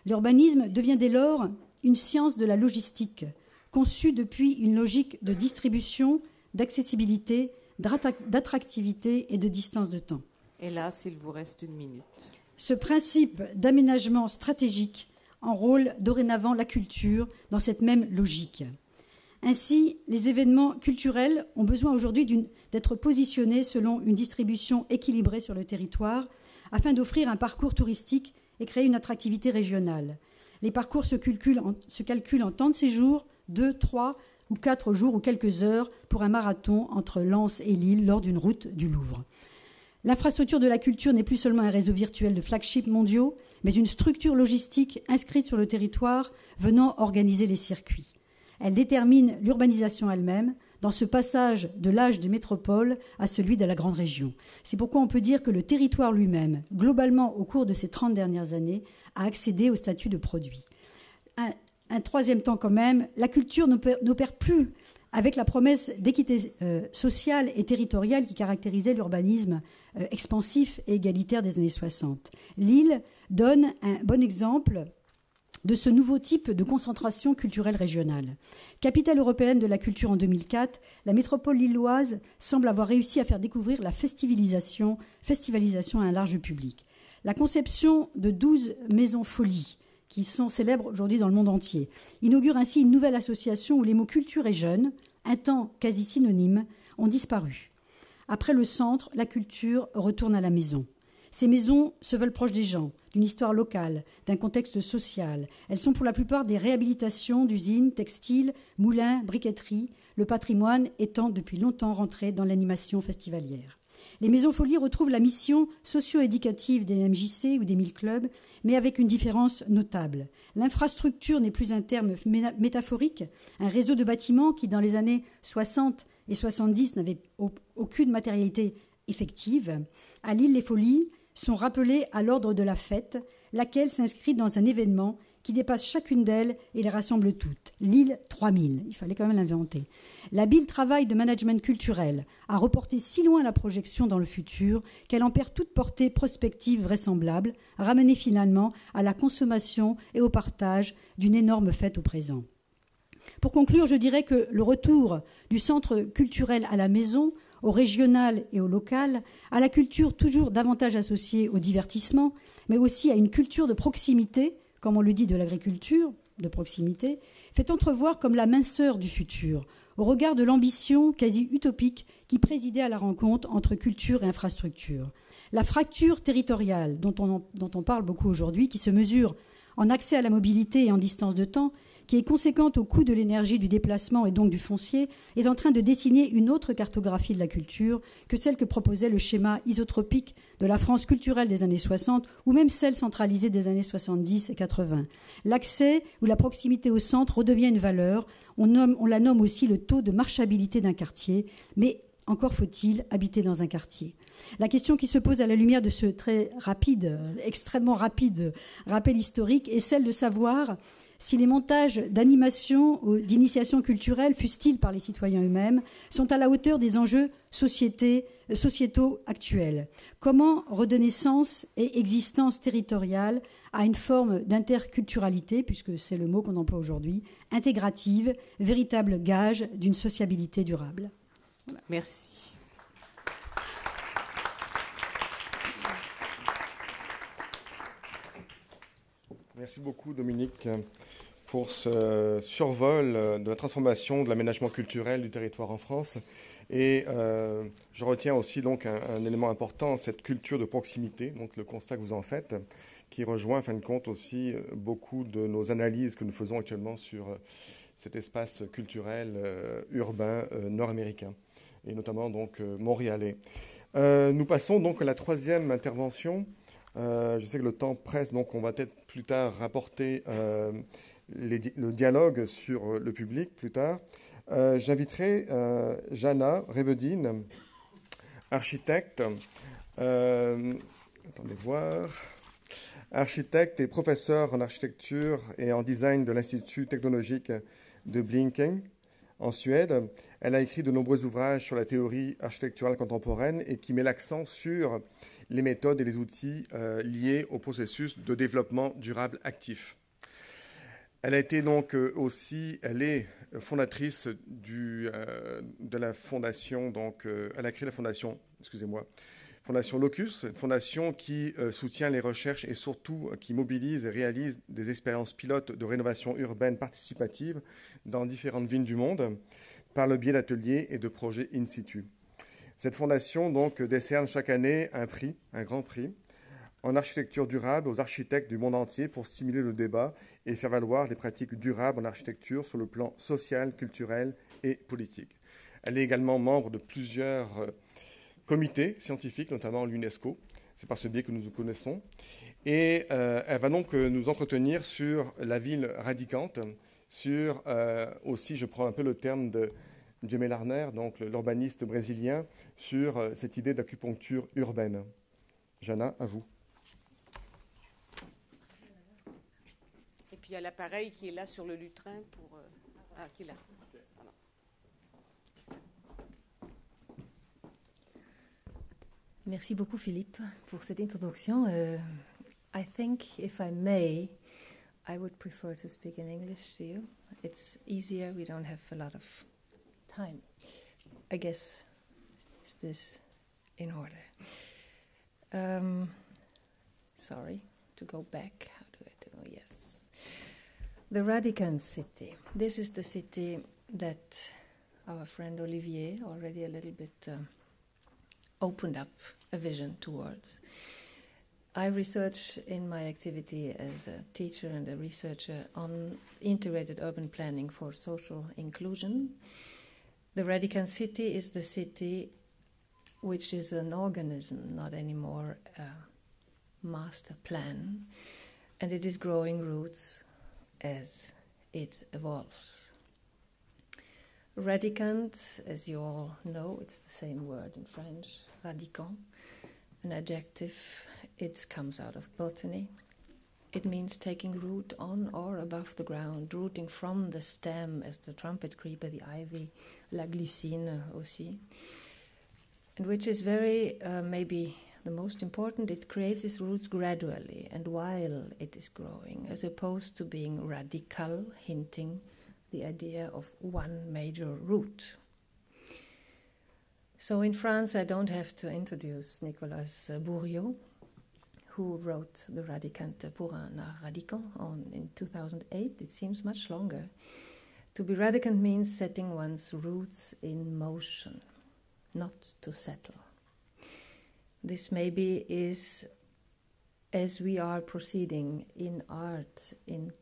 L'urbanisme devient dès lors une science de la logistique, conçue depuis une logique de distribution, d'accessibilité, d'attractivité et de distance de temps. Et là, s'il vous reste 1 minute. Ce principe d'aménagement stratégique enrôle dorénavant la culture dans cette même logique. Ainsi, les événements culturels ont besoin aujourd'hui d'être positionnés selon une distribution équilibrée sur le territoire afin d'offrir un parcours touristique et créer une attractivité régionale. Les parcours se calculent en temps de séjour, 2, 3 ou 4 jours ou quelques heures pour un marathon entre Lens et Lille lors d'une route du Louvre. L'infrastructure de la culture n'est plus seulement un réseau virtuel de flagships mondiaux, mais une structure logistique inscrite sur le territoire venant organiser les circuits. Elle détermine l'urbanisation elle-même dans ce passage de l'âge des métropoles à celui de la grande région. C'est pourquoi on peut dire que le territoire lui-même, globalement au cours de ces 30 dernières années, a accédé au statut de produit. Un troisième temps quand même, la culture n'opère plus avec la promesse d'équité sociale et territoriale qui caractérisait l'urbanisme expansif et égalitaire des années 60. Lille donne un bon exemple de ce nouveau type de concentration culturelle régionale. Capitale européenne de la culture en 2004, la métropole lilloise semble avoir réussi à faire découvrir la festivalisation à un large public. La conception de 12 maisons folies, qui sont célèbres aujourd'hui dans le monde entier, inaugure ainsi une nouvelle association où les mots culture et jeune, un temps quasi synonymes, ont disparu. Après le centre, la culture retourne à la maison. Ces maisons se veulent proches des gens, d'une histoire locale, d'un contexte social. Elles sont pour la plupart des réhabilitations d'usines, textiles, moulins, briqueteries, le patrimoine étant depuis longtemps rentré dans l'animation festivalière. Les maisons folies retrouvent la mission socio-éducative des MJC ou des 1000 clubs, mais avec une différence notable. L'infrastructure n'est plus un terme métaphorique, un réseau de bâtiments qui, dans les années 60 et 70, n'avait aucune matérialité effective. À Lille, les folies sont rappelées à l'ordre de la fête, laquelle s'inscrit dans un événement qui dépasse chacune d'elles et les rassemble toutes. Lille 3000, il fallait quand même l'inventer. L'habile travail de management culturel a reporté si loin la projection dans le futur qu'elle en perd toute portée prospective vraisemblable, ramenée finalement à la consommation et au partage d'une énorme fête au présent. Pour conclure, je dirais que le retour du centre culturel à la maison, au régional et au local, à la culture toujours davantage associée au divertissement, mais aussi à une culture de proximité, comme on le dit de l'agriculture, de proximité, fait entrevoir comme la minceur du futur, au regard de l'ambition quasi utopique qui présidait à la rencontre entre culture et infrastructure. La fracture territoriale, dont on parle beaucoup aujourd'hui, qui se mesure en accès à la mobilité et en distance de temps, qui est conséquente au coût de l'énergie, du déplacement et donc du foncier, est en train de dessiner une autre cartographie de la culture que celle que proposait le schéma isotropique de la France culturelle des années 60 ou même celle centralisée des années 70 et 80. L'accès ou la proximité au centre redevient une valeur. On la nomme aussi le taux de marchabilité d'un quartier, mais encore faut-il habiter dans un quartier. La question qui se pose à la lumière de ce très rapide, extrêmement rapide rappel historique est celle de savoir si les montages d'animation ou d'initiation culturelle, fussent-ils par les citoyens eux-mêmes, sont à la hauteur des enjeux sociétaux actuels. Comment redonner sens et existence territoriale à une forme d'interculturalité, puisque c'est le mot qu'on emploie aujourd'hui, intégrative, véritable gage d'une sociabilité durable. Voilà. Merci. Merci beaucoup, Dominique, pour ce survol de la transformation de l'aménagement culturel du territoire en France. Et je retiens aussi donc un élément important, cette culture de proximité, donc le constat que vous en faites, qui rejoint en fin de compte aussi beaucoup de nos analyses que nous faisons actuellement sur cet espace culturel urbain nord-américain, et notamment donc montréalais. Nous passons donc à la troisième intervention. Je sais que le temps presse, donc on va peut-être plus tard rapporter le dialogue sur le public plus tard. J'inviterai Jana Revedine, architecte, attendez voir, architecte et professeur en architecture et en design de l'Institut technologique de Blekinge, en Suède. Elle a écrit de nombreux ouvrages sur la théorie architecturale contemporaine et qui met l'accent sur les méthodes et les outils liés au processus de développement durable actif. Elle a été donc elle est fondatrice de la fondation, elle a créé la fondation, Fondation Locus, une fondation qui soutient les recherches et surtout qui mobilise et réalise des expériences pilotes de rénovation urbaine participative dans différentes villes du monde par le biais d'ateliers et de projets in situ. Cette fondation donc décerne chaque année un grand prix, en architecture durable aux architectes du monde entier pour stimuler le débat et faire valoir les pratiques durables en architecture sur le plan social, culturel et politique. Elle est également membre de plusieurs comités scientifiques, notamment l'UNESCO. C'est par ce biais que nous nous connaissons. Et elle va donc nous entretenir sur la ville radicante, sur aussi, je prends un peu le terme de Jaime Lerner, donc l'urbaniste brésilien, sur cette idée d'acupuncture urbaine. Jana, à vous. Et puis il y a l'appareil qui est là sur le lutrin pour... qui est là. Voilà. Merci beaucoup Philippe pour cette introduction. I think, if I may, I would prefer to speak in English to you. It's easier, we don't have a lot of time. I guess, is this in order? Sorry, to go back. How do I do? Yes. The Radicant city. This is the city that our friend Olivier already a little bit opened up a vision towards. I research in my activity as a teacher and a researcher on integrated urban planning for social inclusion. The Radicant city is the city which is an organism, not anymore a master plan, and it is growing roots as it evolves. Radicant, as you all know, it's the same word in French, radicant, an adjective. It comes out of botany. It means taking root on or above the ground, rooting from the stem as the trumpet creeper, the ivy, la glycine aussi. And which is very, maybe the most important, it creates its roots gradually and while it is growing, as opposed to being radical, hinting the idea of one major root. So in France, I don't have to introduce Nicolas Bourriaud, who wrote The Radicant pour un art radicant in 2008. It seems much longer. To be radicant means setting one's roots in motion, not to settle. This maybe is, as we are proceeding in art, in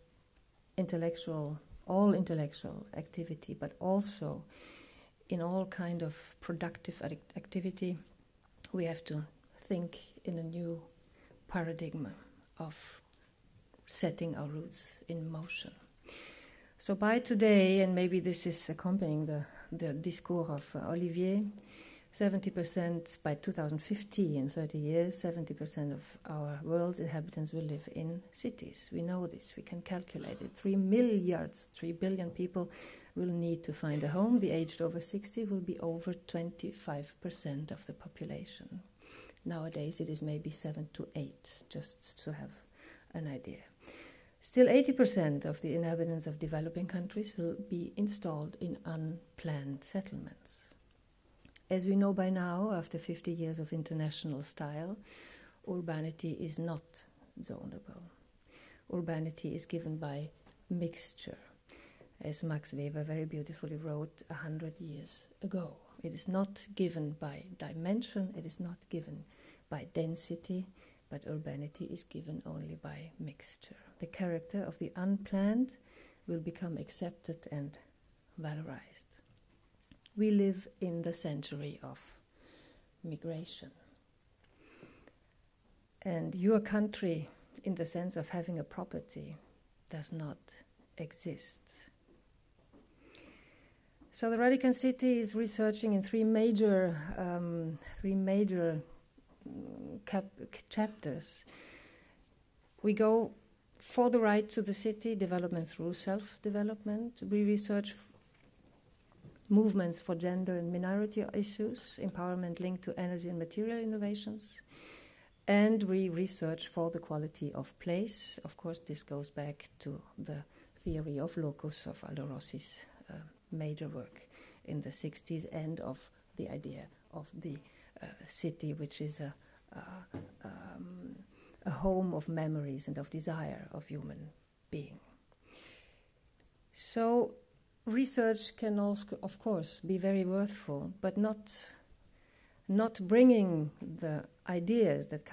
all intellectual activity, but also in all kind of productive activity, we have to think in a new paradigm of setting our roots in motion. So by today, and maybe this is accompanying the discours of Olivier, 70% by 2050, in 30 years, 70% of our world's inhabitants will live in cities. We know this, we can calculate it. 3 billion people will need to find a home. The aged over 60 will be over 25% of the population. Nowadays it is maybe 7 to 8, just to have an idea. Still 80% of the inhabitants of developing countries will be installed in unplanned settlements. As we know by now, after 50 years of international style, urbanity is not zonable. Urbanity is given by mixture, as Max Weber very beautifully wrote 100 years ago. It is not given by dimension, it is not given by density, but urbanity is given only by mixture. The character of the unplanned will become accepted and valorized. We live in the century of migration. And your country, in the sense of having a property, does not exist. So the Radican City is researching in three major chapters. We go for the right to the city, development through self-development. We research movements for gender and minority issues, empowerment linked to energy and material innovations. And we research for the quality of place. Of course, this goes back to the theory of locus of Aldo Rossi's major work in the 60s, and of the idea of the city, which is a home of memories and of desire of human being. So research can also, of course, be very worthwhil, but not bringing the ideas that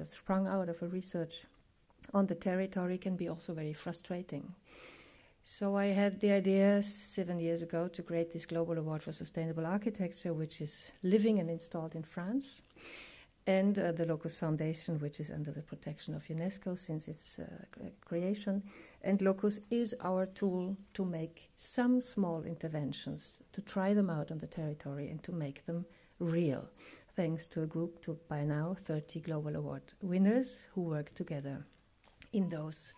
sprung out of a research on the territory can be also very frustrating. So I had the idea 7 years ago to create this Global Award for Sustainable Architecture, which is living and installed in France, and the Locus Foundation, which is under the protection of UNESCO since its creation. And Locus is our tool to make some small interventions, to try them out on the territory and to make them real, thanks to a group of, by now, 30 Global Award winners who work together in those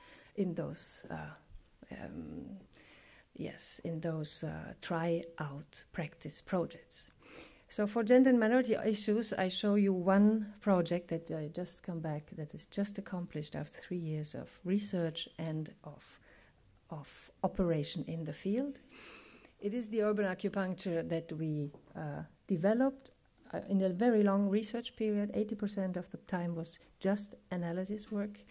try-out practice projects. So for gender and minority issues, I show you one project that I just come back, that is just accomplished after 3 years of research and of operation in the field. It is the urban acupuncture that we developed in a very long research period. 80% of the time was just analysis work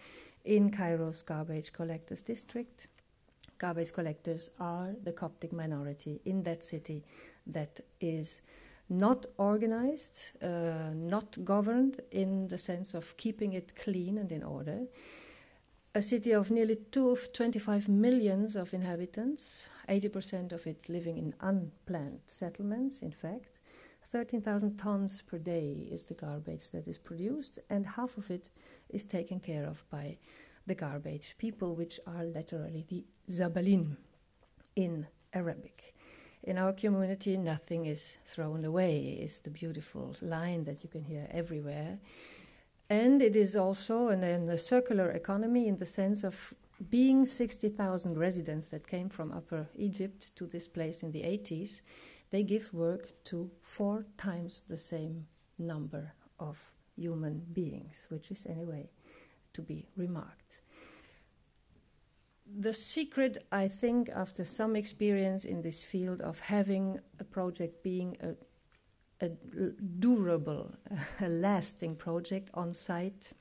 in Cairo's garbage collectors district. Garbage collectors are the Coptic minority in that city that is not organized, not governed in the sense of keeping it clean and in order. A city of nearly 25 million of inhabitants, 80% of it living in unplanned settlements, in fact. 13,000 tons per day is the garbage that is produced, and half of it is taken care of by the garbage people, which are literally the Zabalin in Arabic. In our community, nothing is thrown away, is the beautiful line that you can hear everywhere. And it is also a circular economy in the sense of being 60,000 residents that came from Upper Egypt to this place in the 80s. They give work to 4 times the same number of human beings, which is anyway to be remarked. The secret, I think, after some experience in this field of having a project being a durable, a lasting project on site,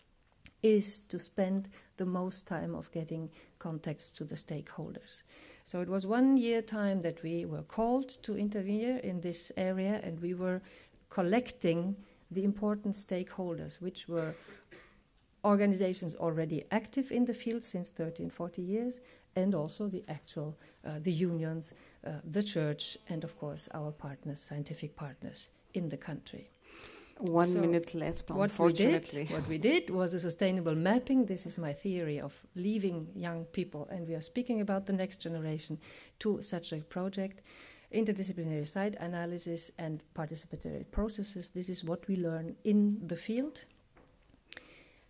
is to spend the most time of getting contacts to the stakeholders. So it was 1 year time that we were called to intervene in this area, and we were collecting the important stakeholders, which were organizations already active in the field since 40 years, and also the actual, the unions, the church, and of course our partners, scientific partners in the country. 1 minute left, unfortunately. What we did was a sustainable mapping. This is my theory of leaving young people, and we are speaking about the next generation, to such a project. Interdisciplinary site analysis and participatory processes. This is what we learn in the field.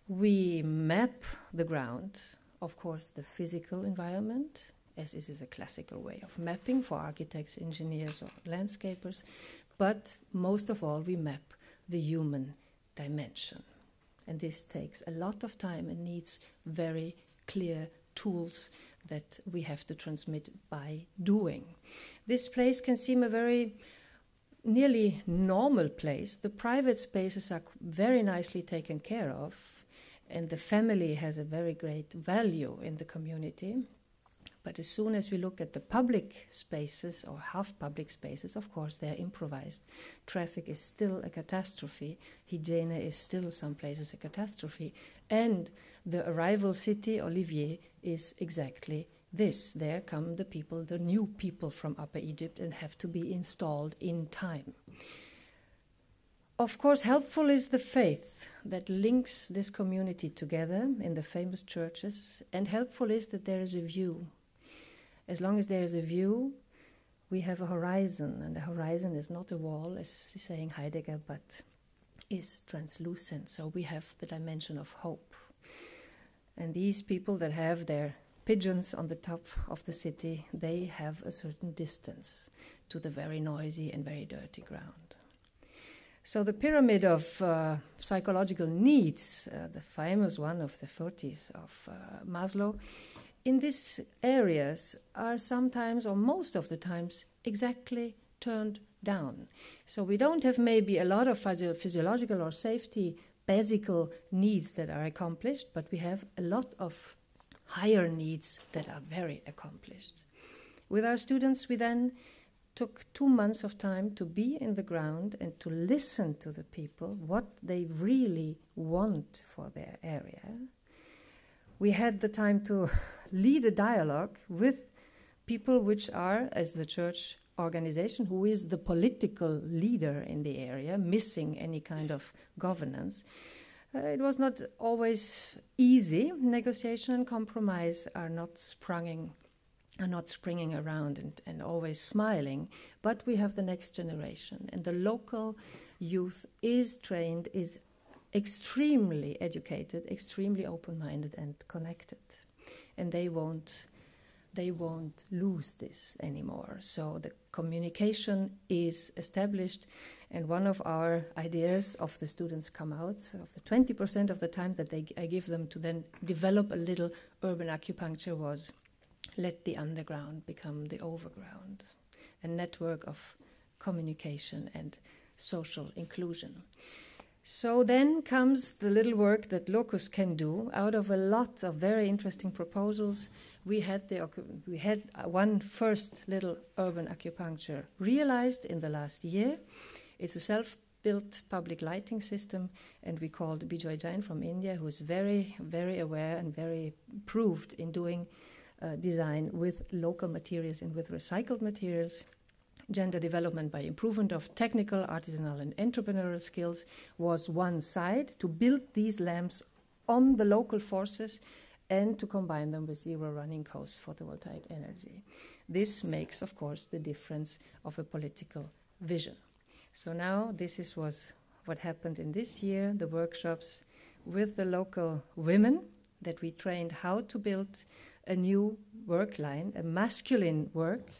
We map the ground, of course, the physical environment, as this is a classical way of mapping for architects, engineers, or landscapers, but most of all, we map the human dimension. And this takes a lot of time and needs very clear tools that we have to transmit by doing. This place can seem a very nearly normal place. The private spaces are very nicely taken care of, and the family has a very great value in the community. But as soon as we look at the public spaces, or half-public spaces, of course, they're improvised. Traffic is still a catastrophe. Hygiene is still some places a catastrophe. And the arrival city, Olivier, is exactly this. There come the people, the new people from Upper Egypt, and have to be installed in time. Of course, helpful is the faith that links this community together in the famous churches, and helpful is that there is a view. As long as there is a view, we have a horizon, and the horizon is not a wall, as is saying Heidegger, but is translucent. So we have the dimension of hope. And these people that have their pigeons on the top of the city, they have a certain distance to the very noisy and very dirty ground. So the pyramid of psychological needs, the famous one of the 40s of Maslow, in these areas are sometimes, or most of the times, exactly turned down. So we don't have maybe a lot of physiological or safety basic needs that are accomplished, but we have a lot of higher needs that are very accomplished. With our students, we then took 2 months of time to be in the ground and to listen to the people, what they really want for their area. We had the time to lead a dialogue with people which are, as the church organization, who is the political leader in the area, missing any kind of governance. It was not always easy. Negotiation and compromise are not springing around and always smiling, but we have the next generation, and the local youth is trained, is extremely educated, extremely open-minded and connected, and they won't lose this anymore. So the communication is established, and one of our ideas of the students come out of the 20% of the time that I give them to then develop a little urban acupuncture was let the underground become the overground, a network of communication and social inclusion. So then comes the little work that Locus can do. Out of a lot of very interesting proposals, we had one first little urban acupuncture realized in the last year. It's a self-built public lighting system, and we called Bijoy Jain from India, who is very, very aware and very proved in doing design with local materials and with recycled materials. Gender development by improvement of technical, artisanal, and entrepreneurial skills was one side, to build these lamps on the local forces and to combine them with zero running cost photovoltaic energy. This makes, of course, the difference of a political vision. So now was what happened in this year, the workshops with the local women that we trained how to build a new work line, a masculine work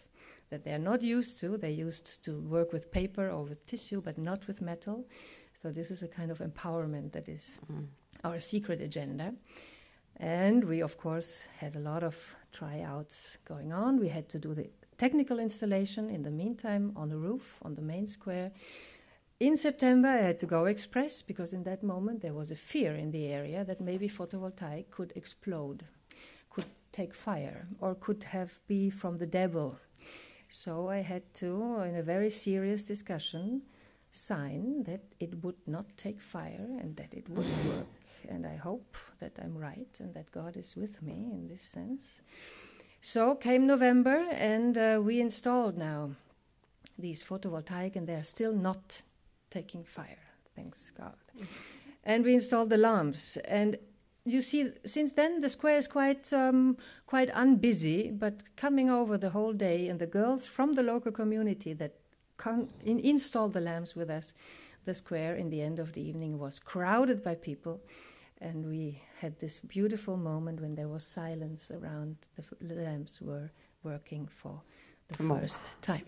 that they are not used to. They used to work with paper or with tissue, but not with metal. So this is a kind of empowerment that is our secret agenda. And we, of course, had a lot of tryouts going on. We had to do the technical installation in the meantime on the roof, on the main square. In September, I had to go express, because in that moment there was a fear in the area that maybe photovoltaic could explode, could take fire, or could be from the devil. So I had to, in a very serious discussion, sign that it would not take fire and that it would work. And I hope that I'm right and that God is with me in this sense. So came November, and we installed now these photovoltaic, and they are still not taking fire, thanks God. And we installed the lamps. And you see, since then the square is quite unbusy, but coming over the whole day, and the girls from the local community that installed the lamps with us, the square in the end of the evening was crowded by people, and we had this beautiful moment when there was silence around the lamps were working for the first time.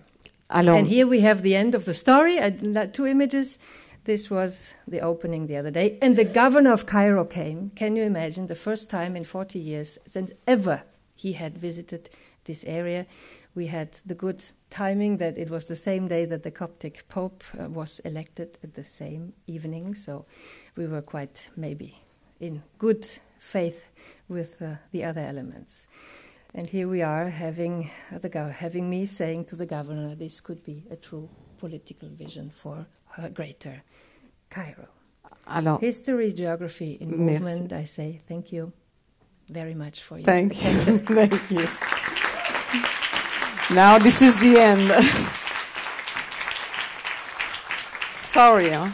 And here we have the end of the story. 2 images. This was the opening the other day. And the governor of Cairo came. Can you imagine? The first time in 40 years since ever he had visited this area. We had the good timing that it was the same day that the Coptic Pope was elected, at the same evening. So we were quite maybe in good faith with the other elements. And here we are having me saying to the governor, this could be a true political vision for Greater Cairo. Alors, history, geography, in movement. I say thank you very much for your attention. Thank you. Now this is the end. Sorry. Hein?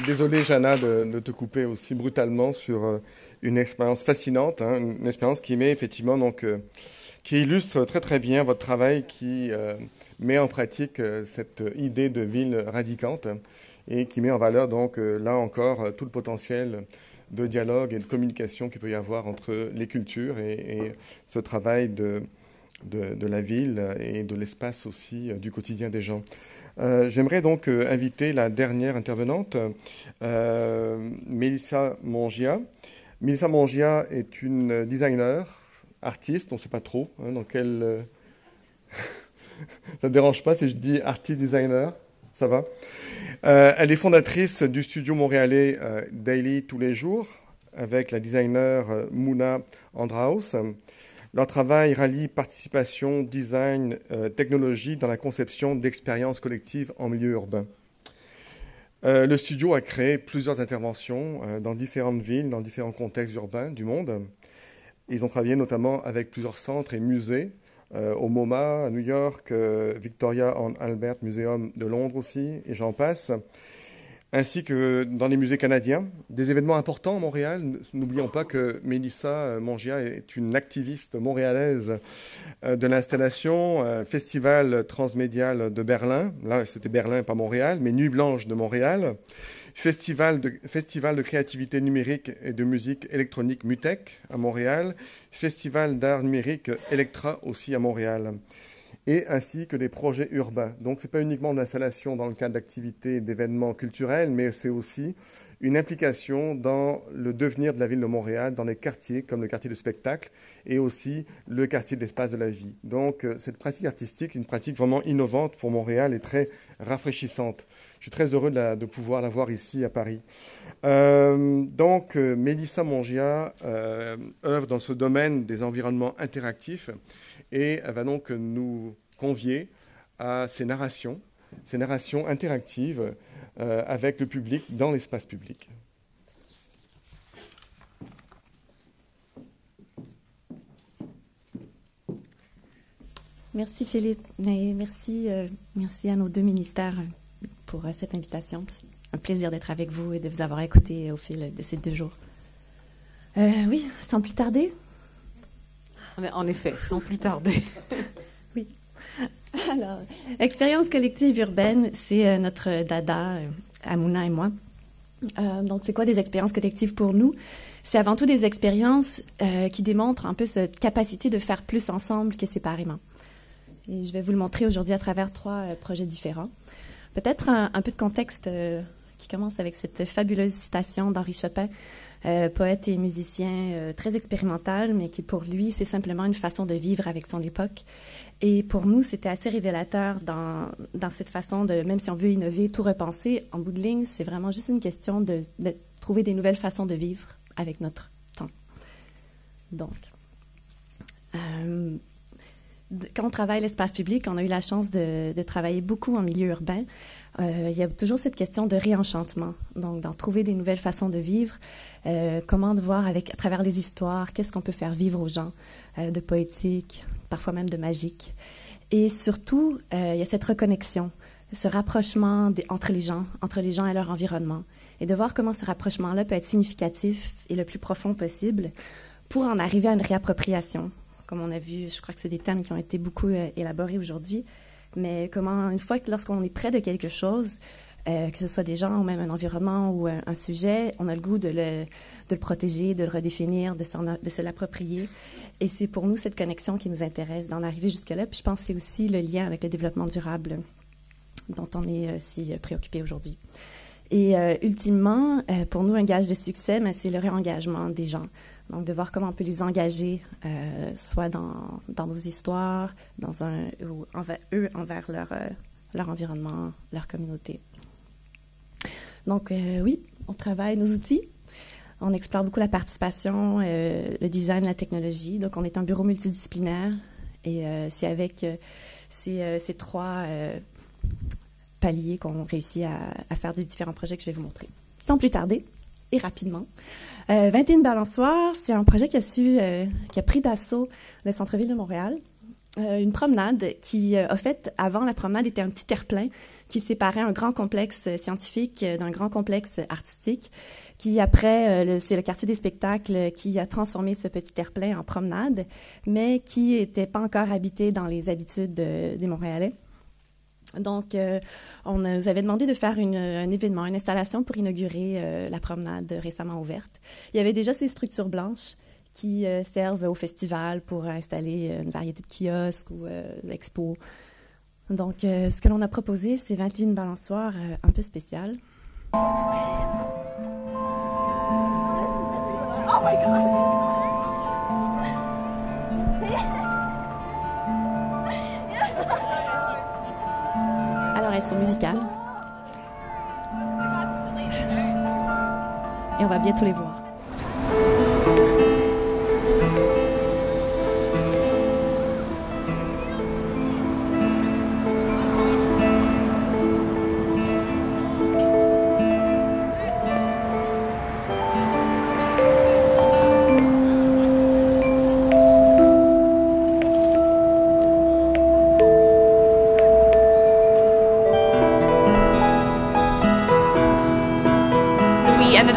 Désolé, Jana, de te couper aussi brutalement sur une expérience fascinante, une expérience qui qui illustre très très bien votre travail, qui met en pratique cette idée de ville radicante et qui met en valeur donc là encore tout le potentiel de dialogue et de communication qu'il peut y avoir entre les cultures et ce travail de la ville et de l'espace aussi du quotidien des gens. J'aimerais donc inviter la dernière intervenante, Mélissa Mongia. Mélissa Mongia est une designer, artiste, on ne sait pas trop dans quel... Ça ne dérange pas si je dis artiste-designer, ça va. Elle est fondatrice du studio montréalais Daily tous les jours avec la designer Mouna Andraus. Leur travail rallie participation, design, technologie dans la conception d'expériences collectives en milieu urbain. Le studio a créé plusieurs interventions dans différentes villes, dans différents contextes urbains du monde. Ils ont travaillé notamment avec plusieurs centres et musées, au MoMA à New York, Victoria and Albert Museum de Londres aussi, et j'en passe, ainsi que dans les musées canadiens. Des événements importants à Montréal. N'oublions pas que Mélissa Mongia est une activiste montréalaise de l'installation, Festival transmédial de Berlin, là c'était Berlin, pas Montréal, mais Nuit Blanche de Montréal, Festival de créativité numérique et de musique électronique Mutec à Montréal, Festival d'art numérique Electra aussi à Montréal, et ainsi que des projets urbains. Donc ce n'est pas uniquement d'installation dans le cadre d'activités, d'événements culturels, mais c'est aussi une implication dans le devenir de la ville de Montréal, dans les quartiers comme le quartier du spectacle et aussi le quartier de l'espace de la vie. Donc cette pratique artistique, une pratique vraiment innovante pour Montréal et très rafraîchissante. Je suis très heureux de pouvoir la voir ici à Paris. Mélissa Mongia œuvre dans ce domaine des environnements interactifs et elle va donc nous convier à ces narrations interactives avec le public dans l'espace public. Merci Philippe, et merci à nos deux ministères pour cette invitation. C'est un plaisir d'être avec vous et de vous avoir écouté au fil de ces 2 jours. Oui, sans plus tarder. En effet, sans plus tarder. Oui. Alors, expérience collective urbaine, c'est notre dada, Amouna et moi. Donc, c'est quoi des expériences collectives pour nous? C'est avant tout des expériences qui démontrent un peu cette capacité de faire plus ensemble que séparément. Et je vais vous le montrer aujourd'hui à travers 3 projets différents. Peut-être un peu de contexte qui commence avec cette fabuleuse citation d'Henri Chopin, poète et musicien très expérimental, mais qui pour lui, c'est simplement une façon de vivre avec son époque. Et pour nous, c'était assez révélateur dans cette façon de, même si on veut innover, tout repenser, en bout de ligne, c'est vraiment juste une question de trouver des nouvelles façons de vivre avec notre temps. Donc, quand on travaille l'espace public, on a eu la chance de travailler beaucoup en milieu urbain. Il y a toujours cette question de réenchantement, donc d'en trouver des nouvelles façons de vivre, comment de voir à travers les histoires, qu'est-ce qu'on peut faire vivre aux gens, de poétique, parfois même de magique. Et surtout, il y a cette reconnexion, ce rapprochement entre les gens et leur environnement, et de voir comment ce rapprochement-là peut être significatif et le plus profond possible pour en arriver à une réappropriation. Comme on a vu, je crois que c'est des thèmes qui ont été beaucoup élaborés aujourd'hui, mais comment, une fois que lorsqu'on est près de quelque chose, que ce soit des gens ou même un environnement ou un sujet, on a le goût de le protéger, de le redéfinir, de se l'approprier. Et c'est pour nous cette connexion qui nous intéresse, d'en arriver jusque-là. Puis je pense que c'est aussi le lien avec le développement durable dont on est si préoccupé aujourd'hui. Et ultimement, pour nous, un gage de succès, c'est le réengagement des gens. Donc, de voir comment on peut les engager, soit dans nos histoires, ou envers leur environnement, leur communauté. Donc, oui, on travaille nos outils. On explore beaucoup la participation, le design, la technologie. Donc, on est un bureau multidisciplinaire et c'est avec ces 3 paliers qu'on réussit à faire des différents projets que je vais vous montrer. Sans plus tarder et rapidement. 21 balançoires, c'est un projet qui a pris d'assaut le centre-ville de Montréal. Une promenade qui, en fait, avant la promenade, était un petit terre-plein qui séparait un grand complexe scientifique d'un grand complexe artistique qui après, c'est le quartier des spectacles qui a transformé ce petit terre-plein en promenade, mais qui n'était pas encore habité dans les habitudes des Montréalais. Donc, on nous avait demandé de faire un événement, une installation pour inaugurer la promenade récemment ouverte. Il y avait déjà ces structures blanches qui servent au festival pour installer une variété de kiosques ou l'expo. Donc, ce que l'on a proposé, c'est 21 balançoires un peu spéciales. Oh my God! Alors, elles sont musicales. Et on va bientôt les voir.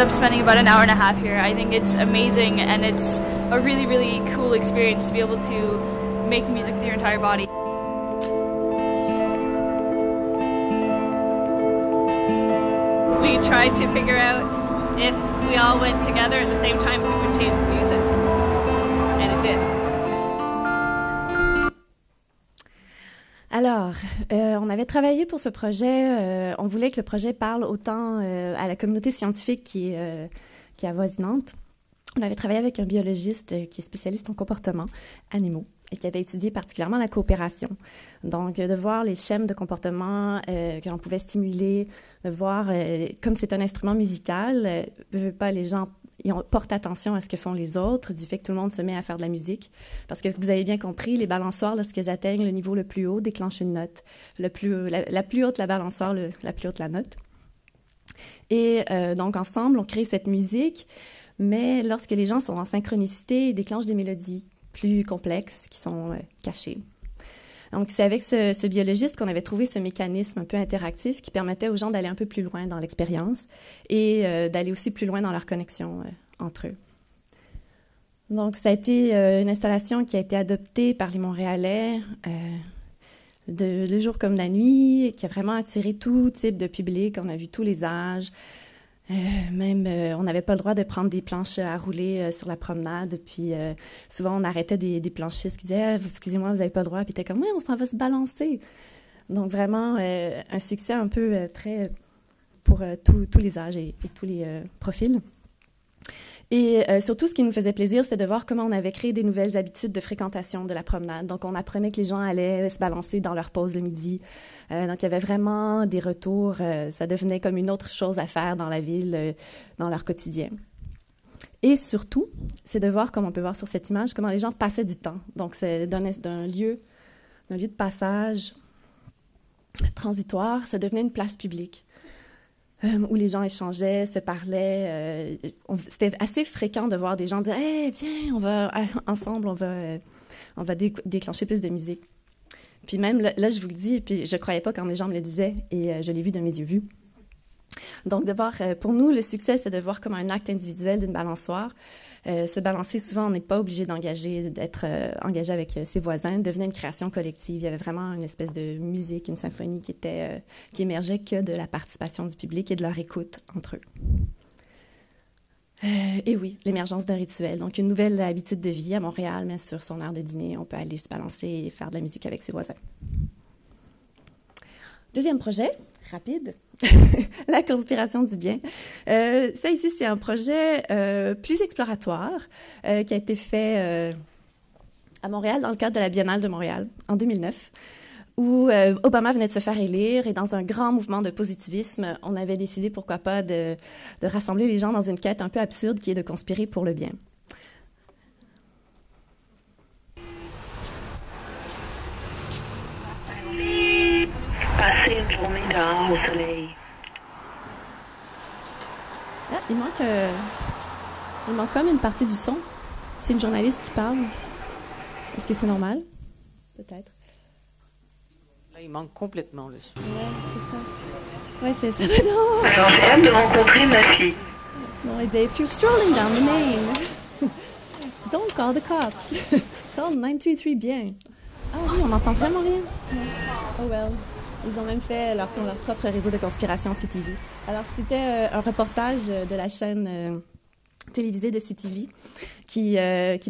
Spending about an hour and a half here. I think it's amazing and it's a really, really cool experience to be able to make the music with your entire body. We tried to figure out if we all went together at the same time, we would change the music. And it did. Alors, on avait travaillé pour ce projet. On voulait que le projet parle autant à la communauté scientifique qui est avoisinante. On avait travaillé avec un biologiste qui est spécialiste en comportement animaux et qui avait étudié particulièrement la coopération. Donc, de voir les schèmes de comportement que l'on pouvait stimuler, de voir, comme c'est un instrument musical, pas les gens ils portent attention à ce que font les autres, du fait que tout le monde se met à faire de la musique. Parce que vous avez bien compris, les balançoires, lorsqu'ils atteignent le niveau le plus haut, déclenchent une note. La plus haute la balançoire, la plus haute la note. Et donc, ensemble, on crée cette musique, mais lorsque les gens sont en synchronicité, ils déclenchent des mélodies plus complexes qui sont cachées. Donc, c'est avec ce biologiste qu'on avait trouvé ce mécanisme un peu interactif qui permettait aux gens d'aller un peu plus loin dans l'expérience et d'aller aussi plus loin dans leur connexion entre eux. Donc, ça a été une installation qui a été adoptée par les Montréalais le jour comme la nuit, qui a vraiment attiré tout type de public. On a vu tous les âges. On n'avait pas le droit de prendre des planches à rouler sur la promenade. Puis souvent, on arrêtait des planchistes qui disaient « Excusez-moi, vous n'avez pas le droit. » Puis ils étaient comme « Oui, on s'en va se balancer. » Donc vraiment, un succès un peu très pour tous les âges et tous les profils. Et surtout, ce qui nous faisait plaisir, c'était de voir comment on avait créé des nouvelles habitudes de fréquentation de la promenade. Donc, on apprenait que les gens allaient se balancer dans leur pause le midi. Donc, il y avait vraiment des retours. Ça devenait comme une autre chose à faire dans la ville, dans leur quotidien. Et surtout, c'est de voir, comme on peut voir sur cette image, comment les gens passaient du temps. Donc, c'est d'un lieu de passage transitoire, ça devenait une place publique. Où les gens échangeaient, se parlaient. C'était assez fréquent de voir des gens dire « Hey, viens, ensemble, on va déclencher plus de musique. » Puis même, là, je vous le dis, puis je ne croyais pas quand mes gens me le disaient, et je l'ai vu de mes yeux vus. Donc, de voir, pour nous, le succès, c'est de voir comme un acte individuel d'une balançoire. Se balancer, souvent, on n'est pas obligé d'être engagé avec ses voisins, devenait une création collective. Il y avait vraiment une espèce de musique, une symphonie qui émergeait que de la participation du public et de leur écoute entre eux. Et oui, l'émergence d'un rituel. Donc, une nouvelle habitude de vie à Montréal, mais sur son heure de dîner, on peut aller se balancer et faire de la musique avec ses voisins. Deuxième projet, rapide, la conspiration du bien. Ça ici, c'est un projet plus exploratoire qui a été fait à Montréal dans le cadre de la Biennale de Montréal en 2009, où Obama venait de se faire élire et dans un grand mouvement de positivisme, on avait décidé, pourquoi pas, de rassembler les gens dans une quête un peu absurde qui est de conspirer pour le bien. Passer une journée dehors au soleil. Ah, il manque comme une partie du son. C'est une journaliste qui parle. Est-ce que c'est normal? Peut-être. Là, il manque complètement le son. Ouais, c'est ça. Ouais, c'est ça. Non. Alors, j'ai hâte de rencontrer ma fille. Bon, il disait, if you're strolling down the Main, don't call the cops. Call 933 bien. Ah oui, on n'entend vraiment rien. Oh well. Ils ont même fait leur propre réseau de conspiration CTV. Alors, c'était un reportage de la chaîne télévisée de CTV qui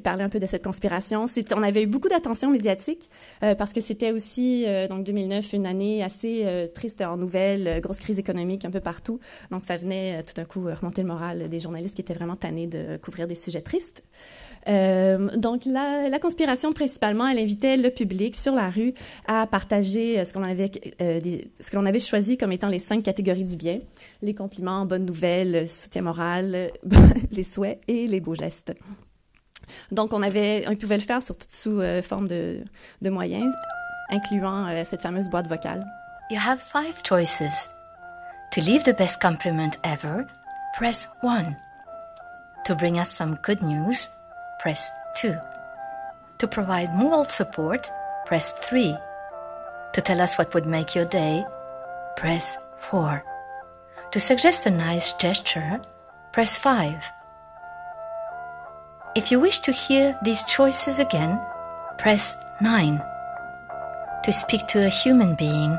parlait un peu de cette conspiration. On avait eu beaucoup d'attention médiatique parce que c'était aussi, donc 2009, une année assez triste en nouvelles, grosse crise économique un peu partout. Donc, ça venait tout d'un coup remonter le moral des journalistes qui étaient vraiment tannés de couvrir des sujets tristes. Donc, la conspiration, principalement, elle invitait le public sur la rue à partager ce que l'on avait choisi comme étant les 5 catégories du bien: les compliments, bonnes nouvelles, soutien moral, les souhaits et les beaux gestes. Donc, on pouvait le faire sous forme de moyens, incluant cette fameuse boîte vocale. You have 5 choices. To leave the best compliment ever, press 1. To bring us some good news, press 2. To provide moral support, press 3. To tell us what would make your day, press 4. To suggest a nice gesture, press 5. If you wish to hear these choices again, press 9. To speak to a human being,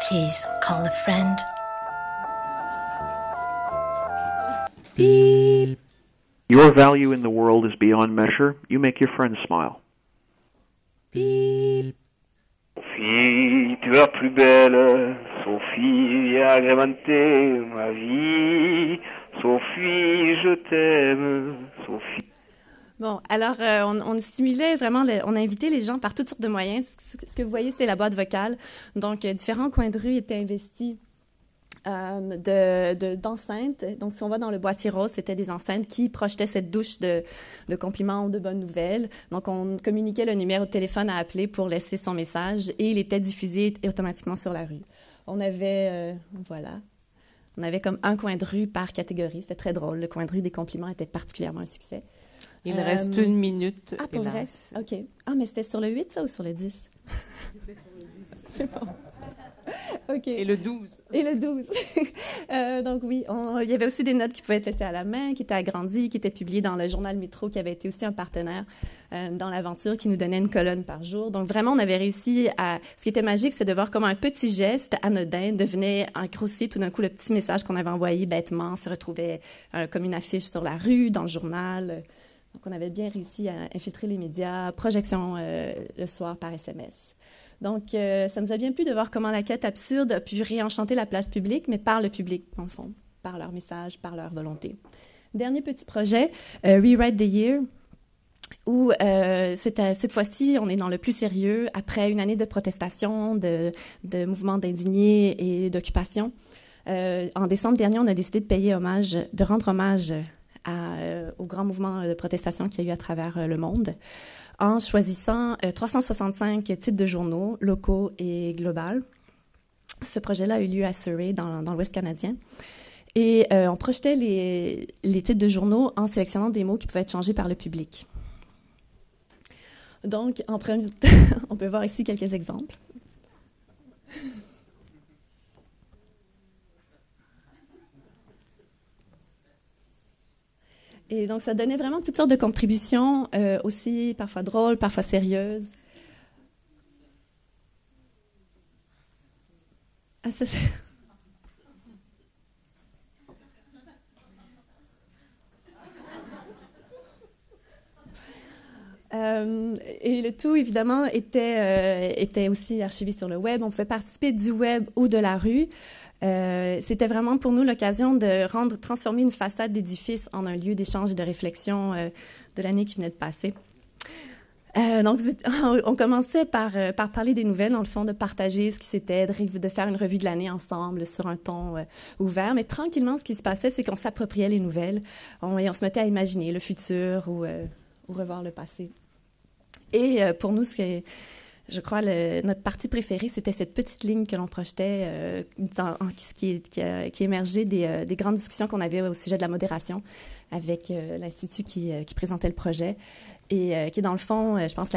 please call a friend. Beep. Your value in the world is beyond measure. You make your friends smile. Beep. Sophie, tu es la plus belle. Sophie, viens agrémenter ma vie. Sophie, je t'aime. Sophie. Bon, alors, on stimulait vraiment, on a invité les gens par toutes sortes de moyens. Ce que vous voyez, c'était la boîte vocale. Donc, différents coins de rue étaient investis d'enceintes. Donc, si on va dans le boîtier rose, c'était des enceintes qui projetaient cette douche de compliments ou de bonnes nouvelles. Donc, on communiquait le numéro de téléphone à appeler pour laisser son message et il était diffusé automatiquement sur la rue. On avait, on avait comme un coin de rue par catégorie. C'était très drôle. Le coin de rue des compliments était particulièrement un succès. Il reste 1 minute. Ah, pour vrai? OK. Ah, mais c'était sur le 8, ça, ou sur le 10? C'était sur le 10. C'est bon. OK. Et le 12. Et le 12. Donc, oui, il y avait aussi des notes qui pouvaient être laissées à la main, qui étaient agrandies, qui étaient publiées dans le journal Métro, qui avait été aussi un partenaire dans l'aventure, qui nous donnait une colonne par jour. Donc, vraiment, on avait réussi à... Ce qui était magique, c'est de voir comment un petit geste anodin devenait grossier. Tout d'un coup, le petit message qu'on avait envoyé bêtement se retrouvait comme une affiche sur la rue, dans le journal. Donc, on avait bien réussi à infiltrer les médias, projection le soir par SMS. Donc, ça nous a bien plu de voir comment la quête absurde a pu réenchanter la place publique, mais par le public, dans le fond, par leur message, par leur volonté. Dernier petit projet, Rewrite the Year, où cette fois-ci, on est dans le plus sérieux, après une année de protestation, de mouvements d'indignés et d'occupation. En décembre dernier, on a décidé de rendre hommage au grand mouvement de protestation qu'il y a eu à travers le monde, en choisissant 365 titres de journaux locaux et globaux. Ce projet-là a eu lieu à Surrey, dans l'Ouest canadien. Et on projetait les titres de journaux en sélectionnant des mots qui pouvaient être changés par le public. Donc, on peut voir ici quelques exemples. Et donc, ça donnait vraiment toutes sortes de contributions, aussi parfois drôles, parfois sérieuses. Ah, ça, c'est... Et le tout, évidemment, était aussi archivé sur le web. On pouvait participer du web ou de la rue. C'était vraiment pour nous l'occasion de transformer une façade d'édifice en un lieu d'échange et de réflexion de l'année qui venait de passer. Donc, on commençait par parler des nouvelles, dans le fond, de partager ce qui c'était, de faire une revue de l'année ensemble sur un ton ouvert. Mais tranquillement, ce qui se passait, c'est qu'on s'appropriait les nouvelles et on se mettait à imaginer le futur ou revoir le passé. Et pour nous, je crois notre partie préférée, c'était cette petite ligne que l'on projetait, qui émergeait des grandes discussions qu'on avait au sujet de la modération avec l'Institut qui présentait le projet. et qui est dans le fond, je pense,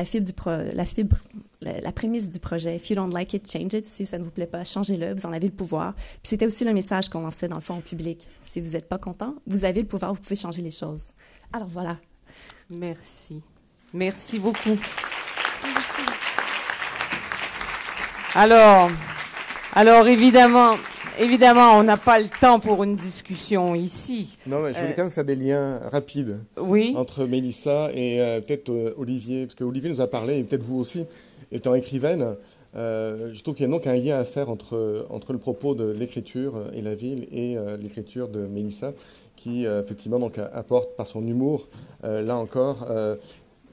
la prémisse du projet. If you don't like it, change it. Si ça ne vous plaît pas, changez-le. Vous en avez le pouvoir. Puis c'était aussi le message qu'on lançait dans le fond au public. Si vous n'êtes pas content, vous avez le pouvoir, vous pouvez changer les choses. Alors voilà. Merci. Merci beaucoup. Alors évidemment, on n'a pas le temps pour une discussion ici. Non, mais je voulais quand même faire des liens rapides entre Mélissa et peut-être Olivier, parce qu'Olivier nous a parlé, et peut-être vous aussi, étant écrivaine. Je trouve qu'il y a donc un lien à faire entre le propos de l'écriture et la ville et l'écriture de Mélissa, qui effectivement donc apporte par son humour, là encore,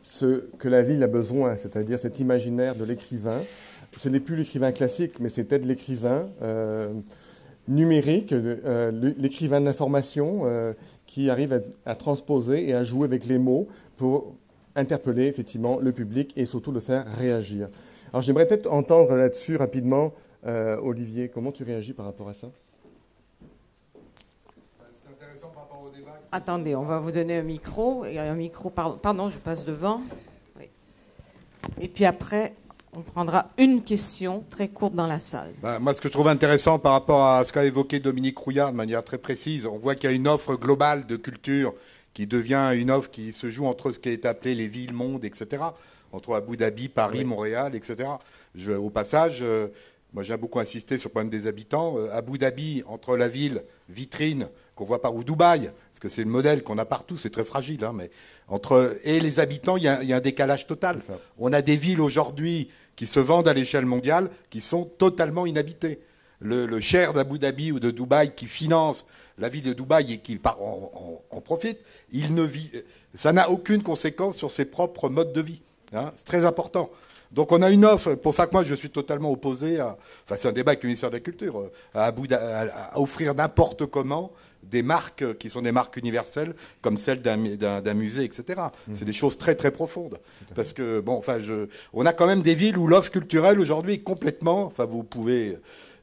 ce que la ville a besoin, c'est-à-dire cet imaginaire de l'écrivain. Ce n'est plus l'écrivain classique, mais c'est peut-être l'écrivain numérique, l'écrivain de l'information qui arrive à transposer et à jouer avec les mots pour interpeller effectivement le public et surtout le faire réagir. Alors j'aimerais peut-être entendre là-dessus rapidement, Olivier, comment tu réagis par rapport à ça? C'est intéressant par rapport au débat. Attendez, on va vous donner un micro. Pardon, je passe devant. Oui. Et puis après, on prendra une question très courte dans la salle. Moi, ce que je trouve intéressant par rapport à ce qu'a évoqué Dominique Rouillard de manière très précise, on voit qu'il y a une offre globale de culture qui devient une offre qui se joue entre ce qui est appelé les villes, mondes, etc., entre Abu Dhabi, Paris, Montréal, etc. Au passage, moi j'ai beaucoup insisté sur le problème des habitants. Abu Dhabi, entre la ville, vitrine, qu'on voit ou Dubaï, parce que c'est le modèle qu'on a partout, c'est très fragile, hein, mais et les habitants, il y a un décalage total. On a des villes aujourd'hui qui se vendent à l'échelle mondiale, qui sont totalement inhabitées. Le share d'Abu Dhabi ou de Dubaï qui finance la ville de Dubaï et qui en profite, ça n'a aucune conséquence sur ses propres modes de vie. Hein, c'est très important. Donc on a une offre, pour ça que moi je suis totalement opposé c'est un débat avec le ministère de la Culture, à offrir n'importe comment des marques qui sont des marques universelles, comme celle d'un musée, etc. C'est des choses très très profondes. Parce que, on a quand même des villes où l'offre culturelle aujourd'hui est complètement, vous pouvez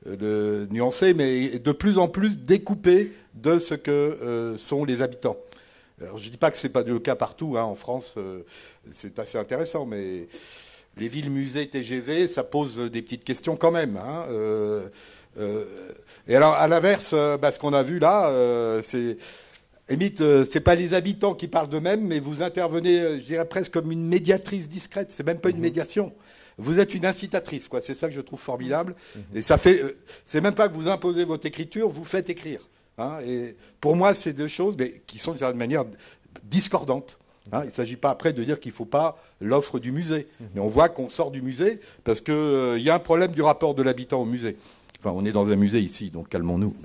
le nuancer, mais de plus en plus découpée de ce que sont les habitants. Alors, je ne dis pas que ce n'est pas le cas partout, hein, en France, c'est assez intéressant, mais les villes, musées, TGV, ça pose des petites questions quand même. Hein, et alors, à l'inverse, ce qu'on a vu là, c'est pas les habitants qui parlent d'eux-mêmes, mais vous intervenez, je dirais presque comme une médiatrice discrète. C'est même pas une médiation. Vous êtes une incitatrice, quoi. C'est ça que je trouve formidable. Et ça fait, c'est même pas que vous imposez votre écriture, vous faites écrire. Hein, et pour moi, c'est deux choses, mais qui sont d'une certaine manière discordantes. Hein, il ne s'agit pas après de dire qu'il ne faut pas l'offre du musée. Mais on voit qu'on sort du musée parce qu'il y a un problème du rapport de l'habitant au musée. Enfin, on est dans un musée ici, donc calmons-nous.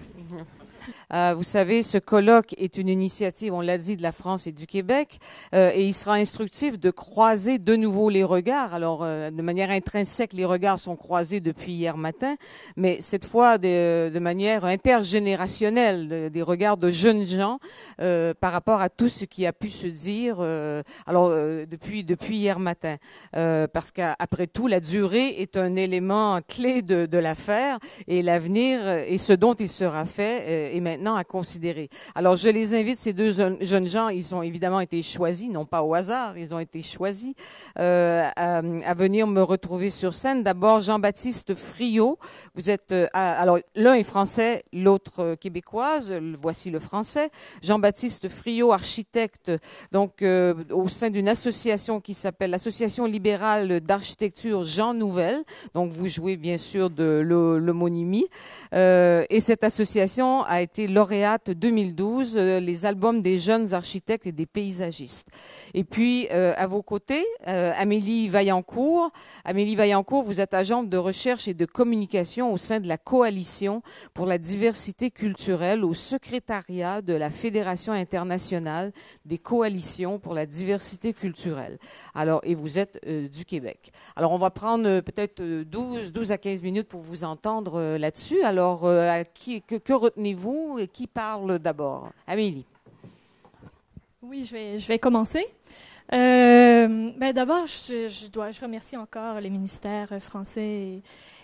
Vous savez, ce colloque est une initiative, on l'a dit, de la France et du Québec, et il sera instructif de croiser de nouveau les regards. Alors, de manière intrinsèque, les regards sont croisés depuis hier matin, mais cette fois de manière intergénérationnelle, des regards de jeunes gens par rapport à tout ce qui a pu se dire depuis hier matin. Parce qu'après tout, la durée est un élément clé de l'affaire, et l'avenir et ce dont il sera fait est maintenant à considérer. Alors, je les invite, ces deux jeunes gens, ils ont évidemment été choisis, non pas au hasard, ils ont été choisis à venir me retrouver sur scène. D'abord, Jean-Baptiste Friot. Vous êtes, alors, l'un est français, l'autre québécoise. Voici le français. Jean-Baptiste Friot, architecte, donc au sein d'une association qui s'appelle l'Association libérale d'architecture Jean Nouvel. Donc, vous jouez bien sûr de l'homonymie. Et cette association a été lauréate 2012, les albums des jeunes architectes et des paysagistes. Et puis, à vos côtés, Amélie Vaillancourt. Amélie Vaillancourt, vous êtes agente de recherche et de communication au sein de la Coalition pour la diversité culturelle au secrétariat de la Fédération internationale des coalitions pour la diversité culturelle. Alors, et vous êtes du Québec. Alors, on va prendre peut-être 12 à 15 minutes pour vous entendre là-dessus. Alors, que retenez-vous et qui parle d'abord? Amélie. Oui, je vais commencer. D'abord, je remercie encore les ministères français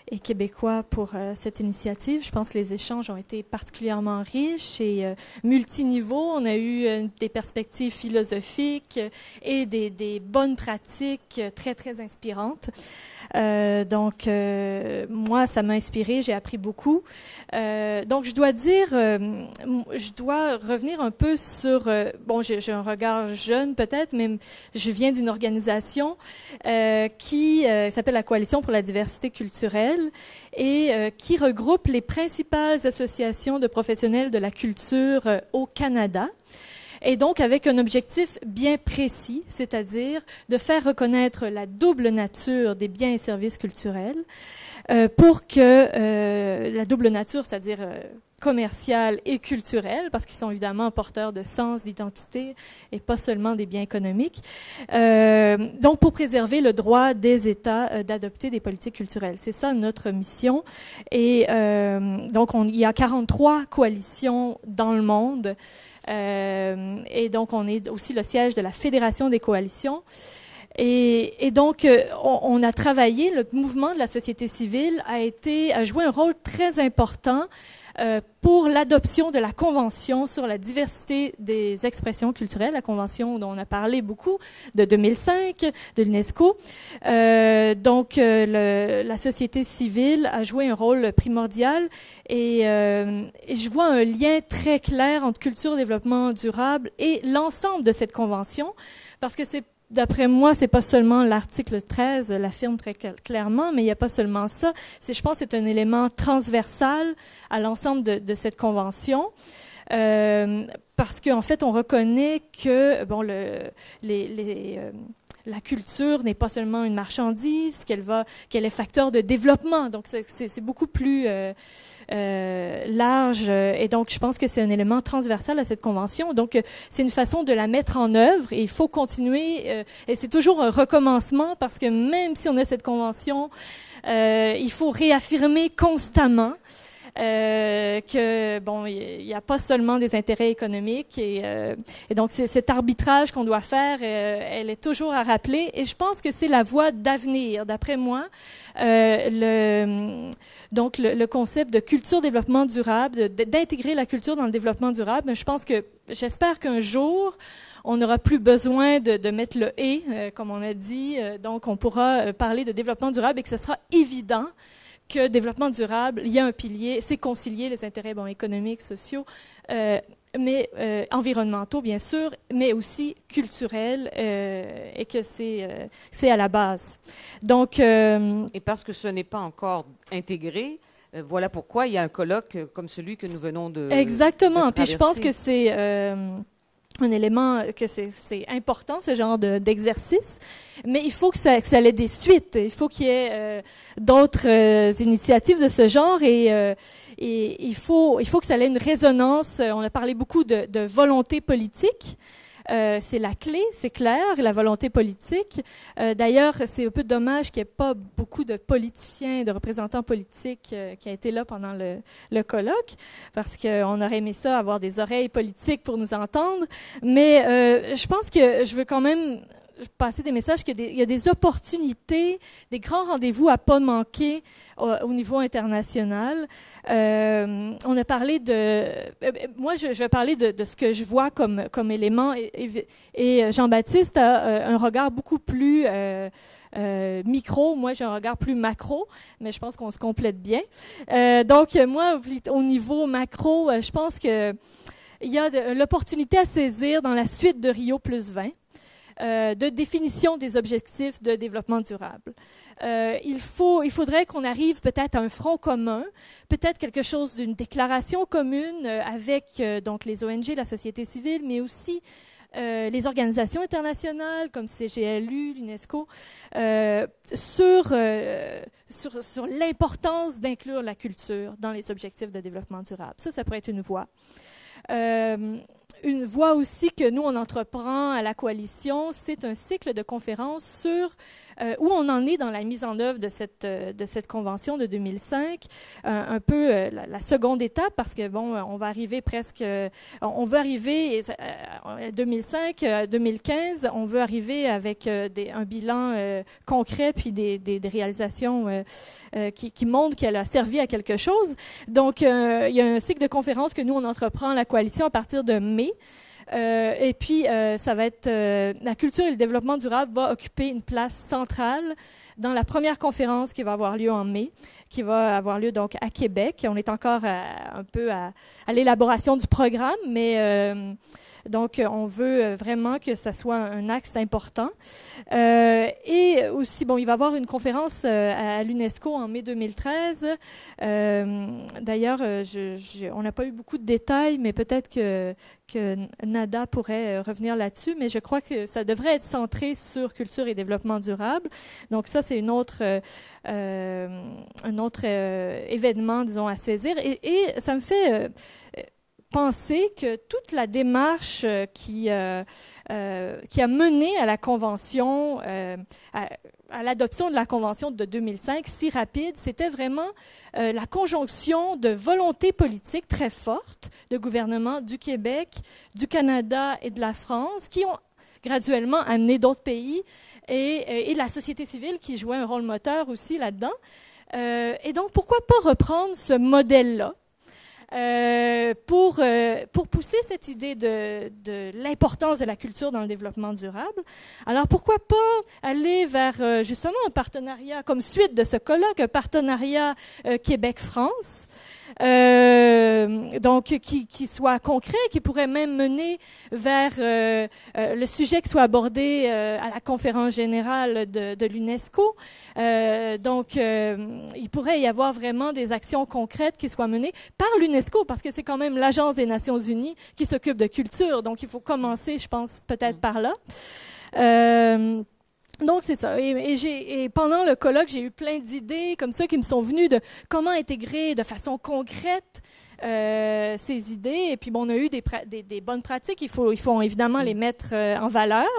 et québécois pour cette initiative. Je pense que les échanges ont été particulièrement riches et multiniveaux. On a eu des perspectives philosophiques et des bonnes pratiques très, très inspirantes. Donc, moi, ça m'a inspiré, j'ai appris beaucoup. Donc, je dois revenir un peu sur... bon, j'ai un regard jeune peut-être, mais je viens d'une organisation qui s'appelle la Coalition pour la diversité culturelle et qui regroupe les principales associations de professionnels de la culture au Canada. Et donc avec un objectif bien précis, c'est-à-dire de faire reconnaître la double nature des biens et services culturels pour que la double nature, c'est-à-dire commerciale et culturelle, parce qu'ils sont évidemment porteurs de sens, d'identité et pas seulement des biens économiques, donc pour préserver le droit des États d'adopter des politiques culturelles. C'est ça notre mission. Et donc il y a 43 coalitions dans le monde. Et donc, on est aussi le siège de la Fédération des coalitions. Et donc, on a travaillé, le mouvement de la société civile a joué un rôle très important pour l'adoption de la Convention sur la diversité des expressions culturelles, la Convention dont on a parlé beaucoup, de 2005, de l'UNESCO. Donc, la société civile a joué un rôle primordial et je vois un lien très clair entre culture, développement durable et l'ensemble de cette Convention, parce que d'après moi, c'est pas seulement l'article 13 l'affirme très clairement, mais il n'y a pas seulement ça. Je pense que c'est un élément transversal à l'ensemble de cette convention, parce qu'en fait, on reconnaît que la culture n'est pas seulement une marchandise, qu'elle est facteur de développement. Donc, c'est beaucoup plus large. Et donc, je pense que c'est un élément transversal à cette convention. Donc, c'est une façon de la mettre en œuvre et il faut continuer. Et c'est toujours un recommencement parce que même si on a cette convention, il faut réaffirmer constamment que bon, il n'y a pas seulement des intérêts économiques et donc c'est cet arbitrage qu'on doit faire, elle est toujours à rappeler et je pense que c'est la voie d'avenir. D'après moi, donc le concept de culture développement durable, d'intégrer la culture dans le développement durable, je pense que j'espère qu'un jour on n'aura plus besoin de mettre le « et », comme on a dit, donc on pourra parler de développement durable et que ce sera évident que développement durable, il y a un pilier, c'est concilier les intérêts économiques, sociaux, mais environnementaux, bien sûr, mais aussi culturels, et que c'est à la base. Donc, et parce que ce n'est pas encore intégré, voilà pourquoi il y a un colloque comme celui que nous venons de exactement. De puis je pense que c'est un élément que c'est important, ce genre d'exercice, mais il faut que ça ait des suites. Il faut qu'il y ait d'autres initiatives de ce genre et il faut que ça ait une résonance. On a parlé beaucoup de volonté politique. C'est la clé, c'est clair, la volonté politique. D'ailleurs, c'est un peu dommage qu'il n'y ait pas beaucoup de politiciens, de représentants politiques qui a été là pendant le colloque, parce qu'on aurait aimé ça, avoir des oreilles politiques pour nous entendre. Mais je pense que je veux quand même passer des messages qu'il y a des opportunités, des grands rendez-vous à pas manquer au niveau international. On a parlé moi je vais parler de ce que je vois comme élément et Jean-Baptiste a un regard beaucoup plus micro, moi j'ai un regard plus macro, mais je pense qu'on se complète bien. Donc moi au niveau macro, je pense que il y a l'opportunité à saisir dans la suite de Rio + 20. De définition des objectifs de développement durable. Il faudrait qu'on arrive peut-être à un front commun, peut-être quelque chose d'une déclaration commune avec donc les ONG, la société civile, mais aussi les organisations internationales comme CGLU, l'UNESCO, sur l'importance d'inclure la culture dans les objectifs de développement durable. Ça pourrait être une voie. Une voie aussi que nous, on entreprend à la Coalition, c'est un cycle de conférences sur où on en est dans la mise en œuvre de cette convention de 2005, un peu la seconde étape, parce que bon, on va arriver on veut arriver 2005, 2015, on veut arriver avec un bilan concret puis des réalisations qui montrent qu'elle a servi à quelque chose. Donc, il y a un cycle de conférences que nous on entreprend la coalition à partir de mai. Et puis, ça va être la culture et le développement durable va occuper une place centrale dans la première conférence qui va avoir lieu en mai, qui va avoir lieu donc à Québec. On est encore un peu à l'élaboration du programme, mais donc on veut vraiment que ça soit un axe important. Et aussi, bon, il va y avoir une conférence à l'UNESCO en mai 2013. D'ailleurs, on n'a pas eu beaucoup de détails, mais peut-être que Nada pourrait revenir là-dessus, mais je crois que ça devrait être centré sur culture et développement durable. Donc ça, c'est un autre événement, disons, à saisir. Et ça me fait penser que toute la démarche qui a mené à la convention, à l'adoption de la convention de 2005 si rapide, c'était vraiment la conjonction de volontés politiques très fortes de gouvernements du Québec, du Canada et de la France qui ont graduellement amené d'autres pays et la société civile qui jouait un rôle moteur aussi là-dedans. Et donc, pourquoi pas reprendre ce modèle-là pour pousser cette idée de l'importance de la culture dans le développement durable. Alors, pourquoi pas aller vers justement un partenariat, comme suite de ce colloque, un partenariat Québec-France, donc qui soit concret, qui pourrait même mener vers le sujet qui soit abordé à la conférence générale de l'UNESCO. Donc, il pourrait y avoir vraiment des actions concrètes qui soient menées par l'UNESCO, parce que c'est quand même l'Agence des Nations Unies qui s'occupe de culture. Donc, il faut commencer, je pense, peut-être par là. Donc, c'est ça. Et pendant le colloque, j'ai eu plein d'idées comme ça qui me sont venues de comment intégrer de façon concrète ces idées. Et puis, bon, on a eu des bonnes pratiques. Il faut évidemment les mettre en valeur.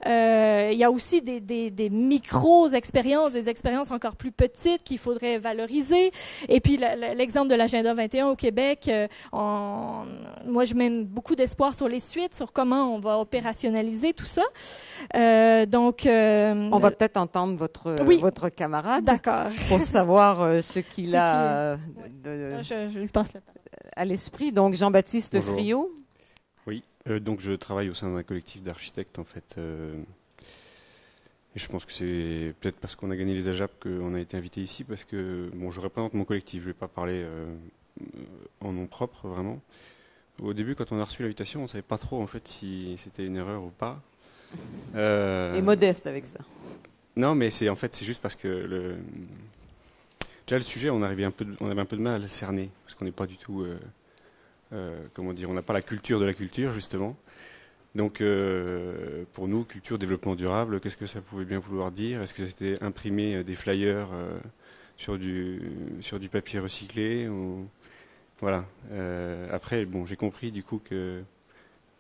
Il y a aussi des micro-expériences, des expériences encore plus petites qu'il faudrait valoriser. Et puis, l'exemple de l'Agenda 21 au Québec, moi, je mets beaucoup d'espoir sur les suites, sur comment on va opérationnaliser tout ça. Donc, on va peut-être entendre votre camarade, d'accord, pour savoir ce qu'il a je pense à l'esprit. Donc, Jean-Baptiste Friot. Oui, donc je travaille au sein d'un collectif d'architectes, en fait. Et je pense que c'est peut-être parce qu'on a gagné les AJAP qu'on a été invité ici, parce que, bon, je représente mon collectif, je ne vais pas parler en nom propre, vraiment. Au début, quand on a reçu l'invitation, on ne savait pas trop, en fait, si c'était une erreur ou pas. Et modeste avec ça. Non, mais c'est juste parce que déjà le sujet, on avait un peu de mal à le cerner, parce qu'on n'est pas du tout, comment dire, on n'a pas la culture de la culture, justement. Donc, pour nous, culture, développement durable, qu'est-ce que ça pouvait bien vouloir dire? Est-ce que c'était imprimer des flyers sur du papier recyclé ou... Voilà. Après, bon, j'ai compris du coup que,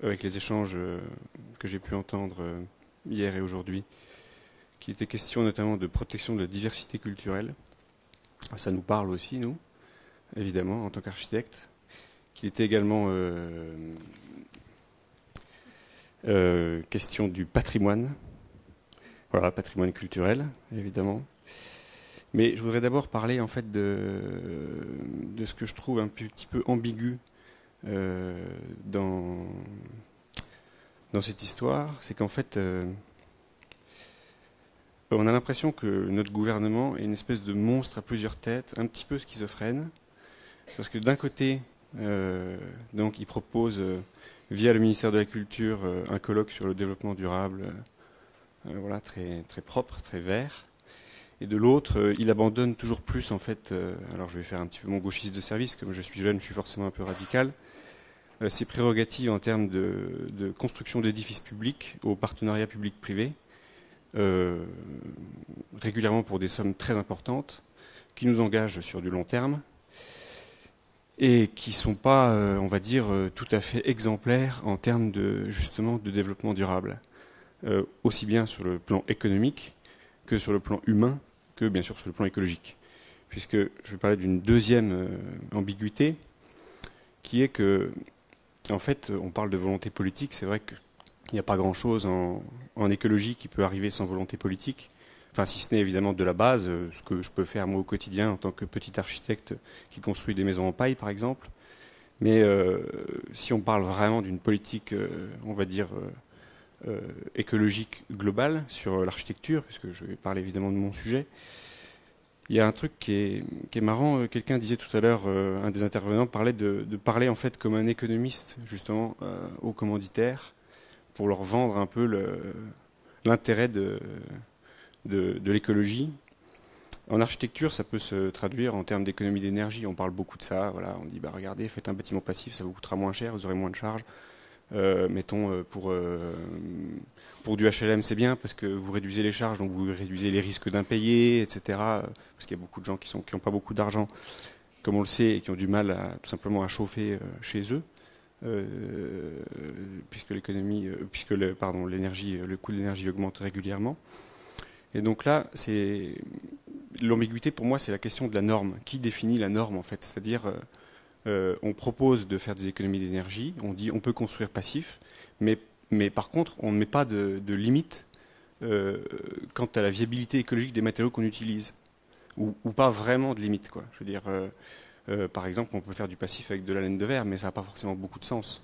avec les échanges que j'ai pu entendre hier et aujourd'hui, qu'il était question notamment de protection de la diversité culturelle. Ça nous parle aussi, nous, évidemment, en tant qu'architectes. Qu'il était également question du patrimoine. Voilà, patrimoine culturel, évidemment. Mais je voudrais d'abord parler, en fait, de ce que je trouve un petit peu ambigu dans cette histoire. C'est qu'en fait, on a l'impression que notre gouvernement est une espèce de monstre à plusieurs têtes, un petit peu schizophrène. Parce que d'un côté, donc, il propose, via le ministère de la Culture, un colloque sur le développement durable, voilà, très, très propre, très vert. Et de l'autre, il abandonne toujours plus, en fait, alors je vais faire un petit peu mon gauchiste de service, comme je suis jeune, je suis forcément un peu radical, ses prérogatives en termes de construction d'édifices publics au partenariat public-privé, régulièrement pour des sommes très importantes, qui nous engagent sur du long terme, et qui ne sont pas, on va dire, tout à fait exemplaires en termes justement de développement durable, aussi bien sur le plan économique que sur le plan humain, que bien sûr sur le plan écologique. Puisque je vais parler d'une deuxième ambiguïté, qui est que, en fait, on parle de volonté politique. C'est vrai qu'il n'y a pas grand-chose en écologie qui peut arriver sans volonté politique. Enfin, si ce n'est évidemment de la base, ce que je peux faire moi au quotidien en tant que petit architecte qui construit des maisons en paille, par exemple. Mais si on parle vraiment d'une politique, on va dire, écologique globale sur l'architecture, puisque je vais parler évidemment de mon sujet, il y a un truc qui est marrant. Quelqu'un disait tout à l'heure, un des intervenants parlait de parler en fait comme un économiste justement aux commanditaires pour leur vendre un peu l'intérêt de l'écologie. En architecture, ça peut se traduire en termes d'économie d'énergie. On parle beaucoup de ça. Voilà, on dit regardez, faites un bâtiment passif, ça vous coûtera moins cher, vous aurez moins de charges. Mettons pour du HLM, c'est bien parce que vous réduisez les charges, donc vous réduisez les risques d'impayés, etc. Parce qu'il y a beaucoup de gens qui n'ont pas beaucoup d'argent, comme on le sait, et qui ont du mal tout simplement à chauffer chez eux, puisque le coût de l'énergie augmente régulièrement. Et donc là, l'ambiguïté pour moi, c'est la question de la norme. Qui définit la norme en fait? C'est-à-dire, on propose de faire des économies d'énergie, on dit on peut construire passif, mais par contre, on ne met pas de limite quant à la viabilité écologique des matériaux qu'on utilise, ou pas vraiment de limite, quoi. Je veux dire, par exemple, on peut faire du passif avec de la laine de verre, mais ça n'a pas forcément beaucoup de sens.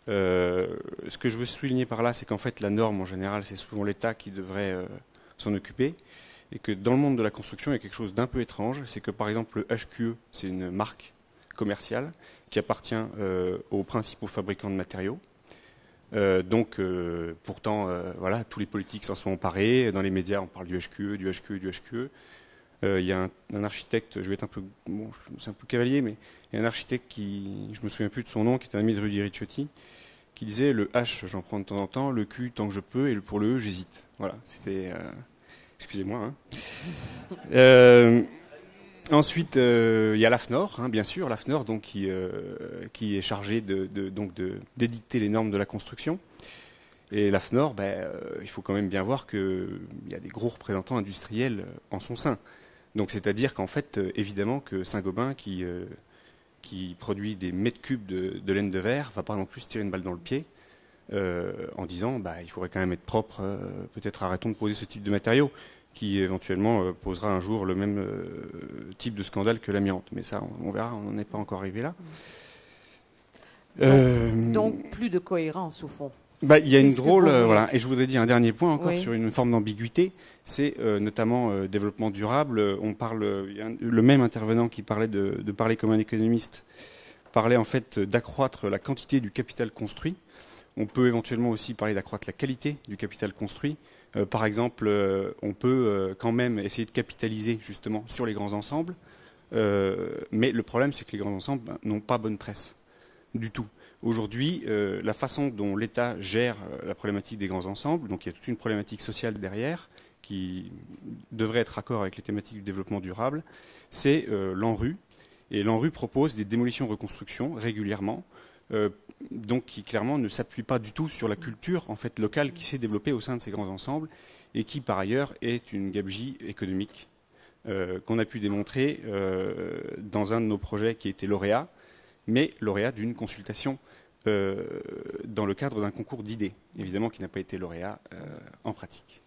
Ce que je veux souligner par là, c'est qu'en fait, la norme, en général, c'est souvent l'État qui devrait s'en occuper, et que dans le monde de la construction, il y a quelque chose d'un peu étrange, c'est que par exemple, le HQE, c'est une marque commerciale qui appartient aux principaux fabricants de matériaux. Pourtant, voilà, tous les politiques s'en sont emparés. Dans les médias, on parle du HQE, du HQE, du HQE. Il y a un architecte, je vais être c'est un peu cavalier, mais il y a un architecte qui, je me souviens plus de son nom, qui est un ami de Rudy Ricciotti, qui disait le H, j'en prends de temps en temps, le Q tant que je peux, et pour le E, j'hésite. Voilà, c'était... excusez-moi. Hein. Ensuite, il y a l'AFNOR, hein, bien sûr, l'AFNOR donc, qui est chargé d'édicter les normes de la construction. Et l'AFNOR, il faut quand même bien voir qu'il y a des gros représentants industriels en son sein. Donc c'est-à-dire qu'en fait, évidemment que Saint-Gobain, qui produit des mètres cubes de laine de verre, ne va pas non plus se tirer une balle dans le pied en disant il faudrait quand même être propre, peut-être arrêtons de poser ce type de matériaux, qui éventuellement posera un jour le même type de scandale que l'amiante. Mais ça, on verra, on n'en est pas encore arrivé là. Donc plus de cohérence au fond. Il y a une drôle... voilà. Et je voudrais dire un dernier point encore sur une forme d'ambiguïté, c'est notamment développement durable. Le même intervenant qui parlait de parler comme un économiste parlait en fait d'accroître la quantité du capital construit. On peut éventuellement aussi parler d'accroître la qualité du capital construit. Par exemple, on peut quand même essayer de capitaliser justement sur les grands ensembles, mais le problème c'est que les grands ensembles n'ont pas bonne presse du tout. Aujourd'hui, la façon dont l'État gère la problématique des grands ensembles, donc il y a toute une problématique sociale derrière qui devrait être raccord avec les thématiques du développement durable, c'est l'ANRU. Et l'ANRU propose des démolitions-reconstructions régulièrement, donc qui clairement ne s'appuie pas du tout sur la culture en fait locale qui s'est développée au sein de ces grands ensembles et qui par ailleurs est une gabegie économique qu'on a pu démontrer dans un de nos projets qui était lauréat, mais lauréat d'une consultation dans le cadre d'un concours d'idées, évidemment qui n'a pas été lauréat en pratique.